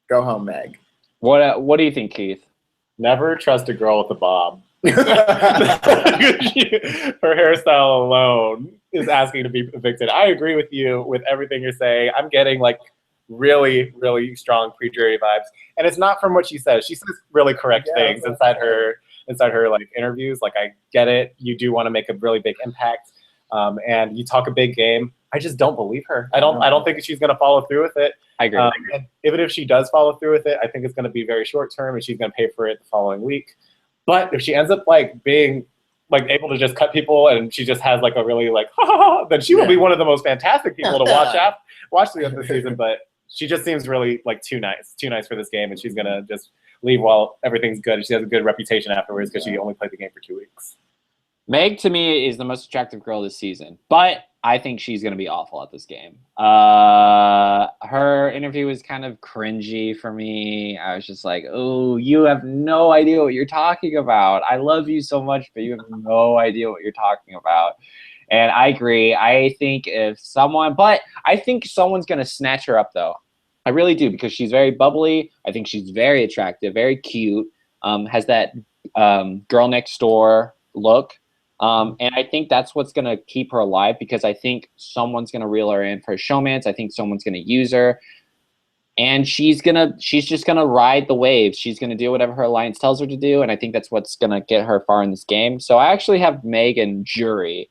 go home, Meg. What do you think, Keith? Never trust a girl with a bob. hairstyle alone is asking to be evicted. I agree with you with everything you're saying. I'm getting like really, really strong pre-jury vibes, and it's not from what she says. She says really correct things inside her like interviews. Like, I get it. You do want to make a really big impact, and you talk a big game. I just don't believe her. I don't think she's going to follow through with it. I agree. And even if she does follow through with it, I think it's going to be very short term, and she's going to pay for it the following week. But if she ends up like being like able to just cut people, and she just has like a really like, then she will be one of the most fantastic people to watch throughout the season. But she just seems really like too nice for this game, and she's gonna just leave while everything's good. And she has a good reputation afterwards because she only played the game for 2 weeks. Meg, to me, is the most attractive girl this season, but I think she's going to be awful at this game. Her interview was kind of cringy for me. I was just like, oh, you have no idea what you're talking about. I love you so much, but you have no idea what you're talking about. And I agree. I think I think someone's going to snatch her up, though. I really do, because she's very bubbly. I think she's very attractive, very cute, has that girl next door look. And I think that's what's going to keep her alive, because I think someone's going to reel her in for a showmance. I think someone's going to use her, and she's just going to ride the waves. She's going to do whatever her alliance tells her to do. And I think that's what's going to get her far in this game. So I actually have Megan jury.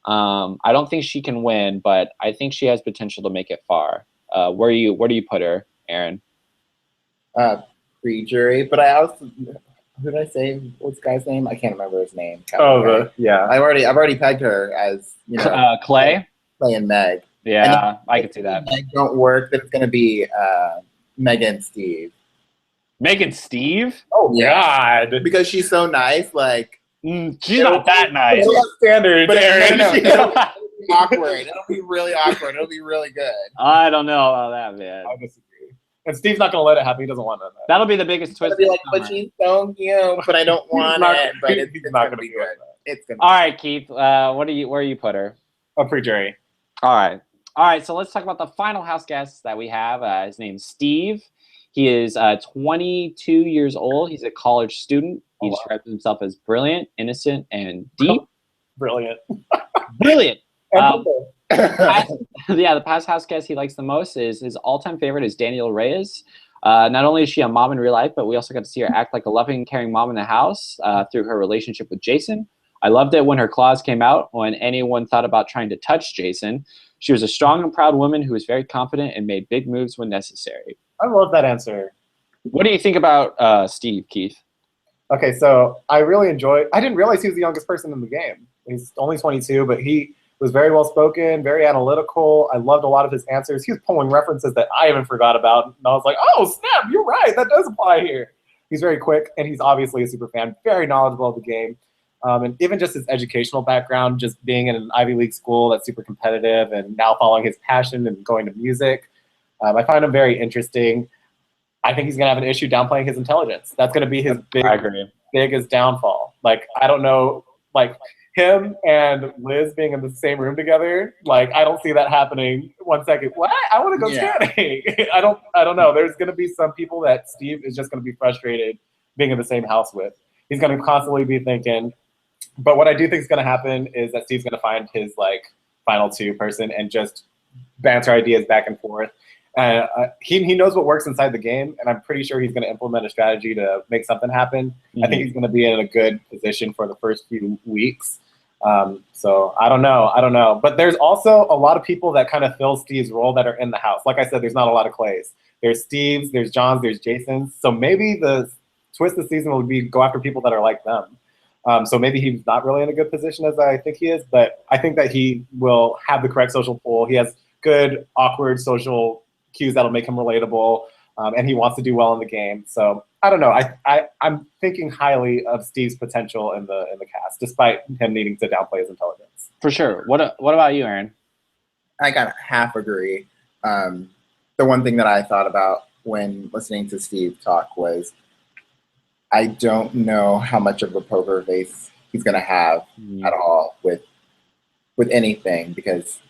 I don't think she can win, but I think she has potential to make it far. Where do you put her, Aaron? Pre-jury, but I also, who did I say? What's the guy's name? I can't remember his name. Yeah. I've already pegged her as, you know, Clay. Clay and Meg. Yeah, I could see that. Meg don't work. Then it's gonna be Megan and Steve. Megan Steve? Oh yeah. God, because she's so nice. Like, she's not that nice. Standards, but Aaron. it'll be awkward. It'll be really awkward. It'll be really good. I don't know about that, man. I disagree. And Steve's not going to let it happen. He doesn't want that. That'll be the biggest twist. Be like, but she's so cute, but I don't want it. But it's not going to be good. It's gonna. All right, Keith. Where do you put her? Pre-jury. All right. So let's talk about the final house guest that we have. His name's Steve. He is 22 years old. He's a college student. He describes himself as brilliant, innocent, and deep. Brilliant. Brilliant. The the past house guest he likes the most is his all-time favorite is Daniel Reyes. Not only is she a mom in real life, but we also got to see her act like a loving, caring mom in the house through her relationship with Jason. I loved it when her claws came out when anyone thought about trying to touch Jason. She was a strong and proud woman who was very confident and made big moves when necessary. I love that answer. What do you think about Steve, Keith? Okay, so I didn't realize he was the youngest person in the game. He's only 22, but he was very well-spoken, very analytical. I loved a lot of his answers. He was pulling references that I even forgot about. And I was like, oh, snap, you're right. That does apply here. He's very quick, and he's obviously a super fan, very knowledgeable of the game. And even just his educational background, just being in an Ivy League school that's super competitive and now following his passion and going to music. I find him very interesting. I think he's going to have an issue downplaying his intelligence. That's going to be his biggest downfall. Like, I don't know, like, him and Liz being in the same room together, like, I don't see that happening. 1 second. What? I want to go scanning. I don't know. There's going to be some people that Steve is just going to be frustrated being in the same house with. He's going to constantly be thinking. But what I do think is going to happen is that Steve's going to find his, like, final two person and just banter ideas back and forth. He knows what works inside the game, and I'm pretty sure he's going to implement a strategy to make something happen. Mm-hmm. I think he's going to be in a good position for the first few weeks. So I don't know. But there's also a lot of people that kind of fill Steve's role that are in the house. Like I said, there's not a lot of Clays. There's Steve's, there's John's, there's Jason's. So maybe the twist this season will be go after people that are like them. So maybe he's not really in a good position as I think he is, but I think that he will have the correct social pull. He has good, awkward social cues that'll make him relatable, and he wants to do well in the game. So I don't know. I'm thinking highly of Steve's potential in the cast, despite him needing to downplay his intelligence. For sure. What about you, Aaron? I kind of half agree. The one thing that I thought about when listening to Steve talk was I don't know how much of a poker face he's going to have at all with anything, because,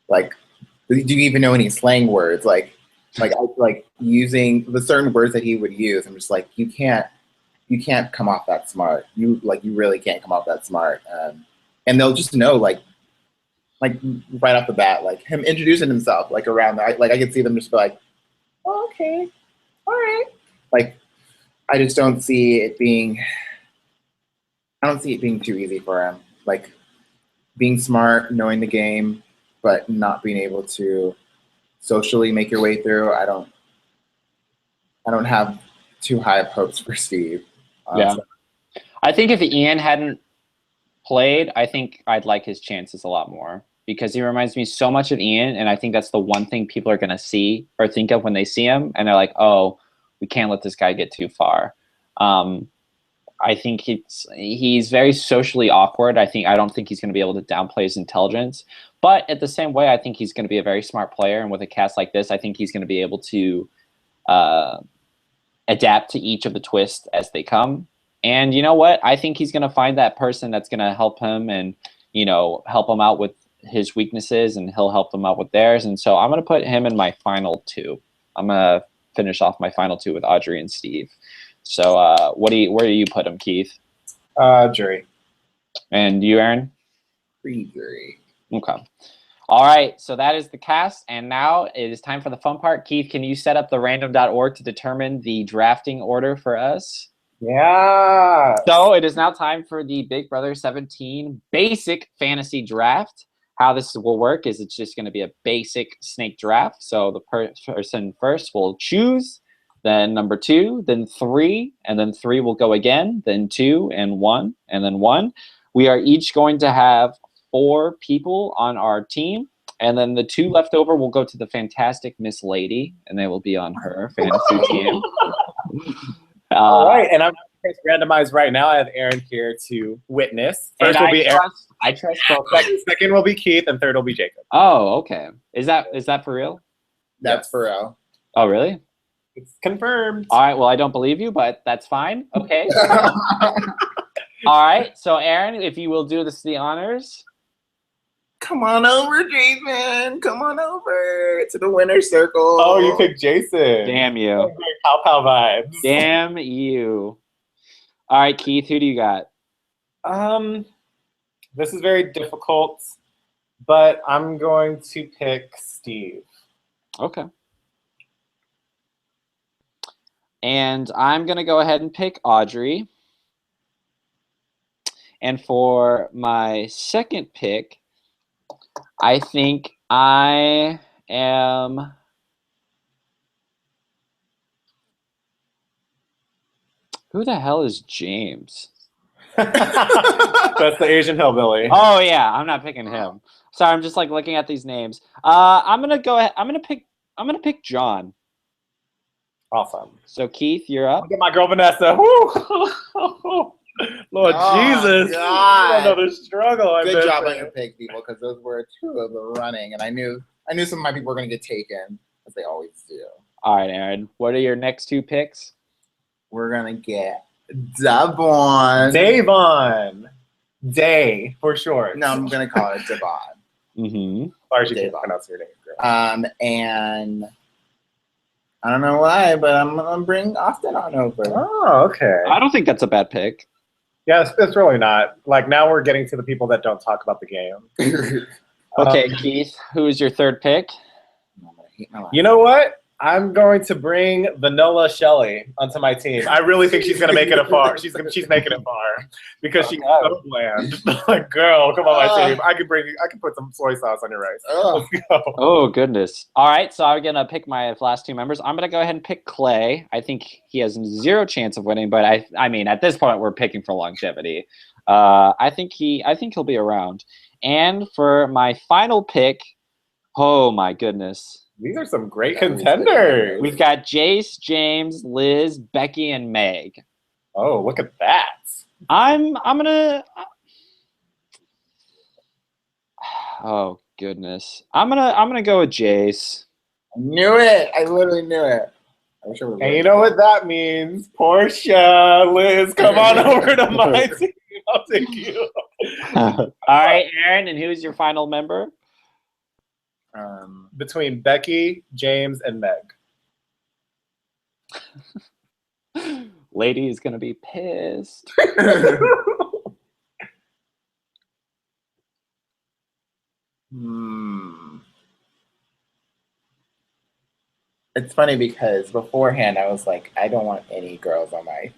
like, do you even know any slang words? Like using the certain words that he would use. I'm just like, you can't you can't come off that smart. You really can't come off that smart. And they'll just know like right off the bat, like him introducing himself like around that. Like I could see them just be like, oh, okay, all right. Like I just don't see it being. I don't see it being too easy for him. Like being smart, knowing the game, but not being able to socially make your way through. I don't have too high of hopes for Steve. Yeah. I think if Ian hadn't played, I think I'd like his chances a lot more because he reminds me so much of Ian, and I think that's the one thing people are going to see or think of when they see him, and they're like, oh, we can't let this guy get too far. I think he's very socially awkward. I don't think he's going to be able to downplay his intelligence. But at the same way, I think he's going to be a very smart player, and with a cast like this, I think he's going to be able to adapt to each of the twists as they come. And you know what? I think he's going to find that person that's going to help him and, help him out with his weaknesses, and he'll help them out with theirs. And so I'm going to put him in my final two. I'm going to finish off my final two with Audrey and Steve. So where do you put him, Keith? Jury. And you, Aaron? Jury. Okay. All right, so that is the cast, and now it is time for the fun part. Keith, can you set up the random.org to determine the drafting order for us? Yeah. So it is now time for the Big Brother 17 basic fantasy draft. How this will work is it's just going to be a basic snake draft. So the person first will choose, then number 2, then 3, and then 3 will go again, then 2 and 1, and then 1. We are each going to have 4 people on our team, and then the 2 left over will go to the fantastic Miss Lady, and they will be on her fantasy team. All right, and I'm randomized right now. I have Aaron here to witness. First will be Aaron. I trust both. Second will be Keith, and third will be Jacob. Oh, okay. Is that for real? That's for real. Oh, really? It's confirmed. All right. Well, I don't believe you, but that's fine. Okay. All right. So, Aaron, if you will do the honors. Come on over, Jason. Come on over to the winner's circle. Oh, you picked Jason. Damn you. Pow vibes. Damn you. All right, Keith, who do you got? This is very difficult, but I'm going to pick Steve. Okay. And I'm going to go ahead and pick Audrey. And for my second pick, I think I am... Who the hell is James? That's the Asian hillbilly. Oh yeah, I'm not picking him. Sorry, I'm just like looking at these names. I'm gonna go ahead. I'm gonna pick John. Awesome. So Keith, you're up. Look at my girl Vanessa. Woo! Lord Jesus. God. I know the struggle. Good job on your pick, people, because those were 2 of the running, and I knew some of my people were going to get taken, as they always do. All right, Aaron. What are your next 2 picks? We're going to get Davon. Day, for short. No, I'm going to call it Devon. Mm-hmm. Or you can't pronounce your name, girl. And I don't know why, but I'm going to bring Austin on over. Oh, okay. I don't think that's a bad pick. Yeah, it's really not. Like, now we're getting to the people that don't talk about the game. Okay, Keith, who is your third pick? You know what? I'm going to bring Vanilla Shelly onto my team. I really think she's gonna make it far. She's making it far because she's so bland. Like, girl, come on my team. I can put some soy sauce on your rice. Let's go. Oh goodness. All right, so I'm gonna pick my last 2 members. I'm gonna go ahead and pick Clay. I think he has 0 chance of winning, but I mean at this point we're picking for longevity. I think he'll be around. And for my final pick, oh my goodness. These are some great contenders. We've got Jace, James, Liz, Becky, and Meg. Oh, look at that. I'm gonna. Oh goodness. I'm gonna go with Jace. I knew it. I literally knew it. I wish I And you know what that means? Portia, Liz, come on over to my team. I'll take you. All right, Aaron, and who's your final member? Between Becky, James, and Meg. Lady is gonna be pissed. It's funny because beforehand I was like, I don't want any girls on my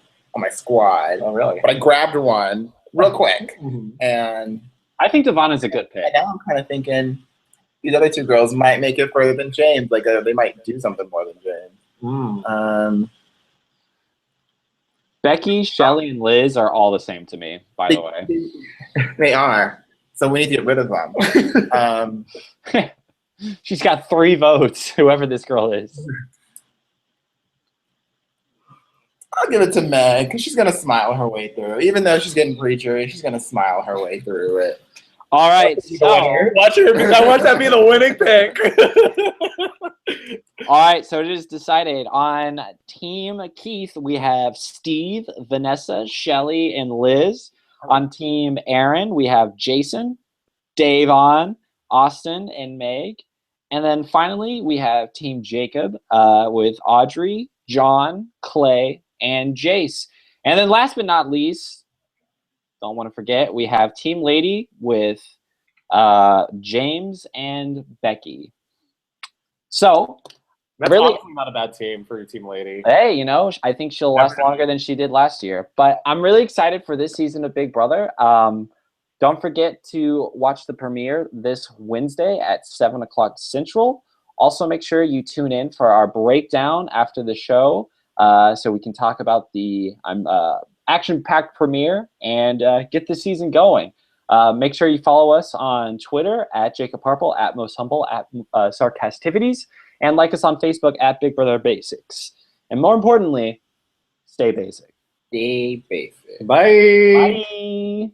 squad. Oh, really? But I grabbed one real quick, and I think Devon is a good pick. now I'm kind of thinking these other two girls might make it further than James. Like they might do something more than James. Becky, Shelly, and Liz are all the same to me, by the way. They are. So we need to get rid of them. She's got 3 votes, whoever this girl is. I'll give it to Meg because she's gonna smile her way through. Even though she's getting preacher, she's gonna smile her way through it. All right, so I want that to be the winning pick. all right, so it is decided on Team Keith. We have Steve, Vanessa, Shelly, and Liz. On Team Aaron, we have Jason, Davon, Austin, and Meg. And then finally, we have Team Jacob with Audrey, John, Clay, and Jace. And then last but not least, don't want to forget, we have Team Lady with James and Becky. So, That's really, honestly not a bad team for your Team Lady. hey, you know, I think she'll last longer than she did last year. But I'm really excited for this season of Big Brother. Don't forget to watch the premiere this Wednesday at 7 o'clock Central. Also, make sure you tune in for our breakdown after the show so we can talk about the action-packed premiere and get the season going. Make sure you follow us on Twitter at Jacob Harple, at Most Humble, at Sarcastivities, and like us on Facebook at Big Brother Basics. And more importantly, stay basic. Stay basic. Bye. Bye.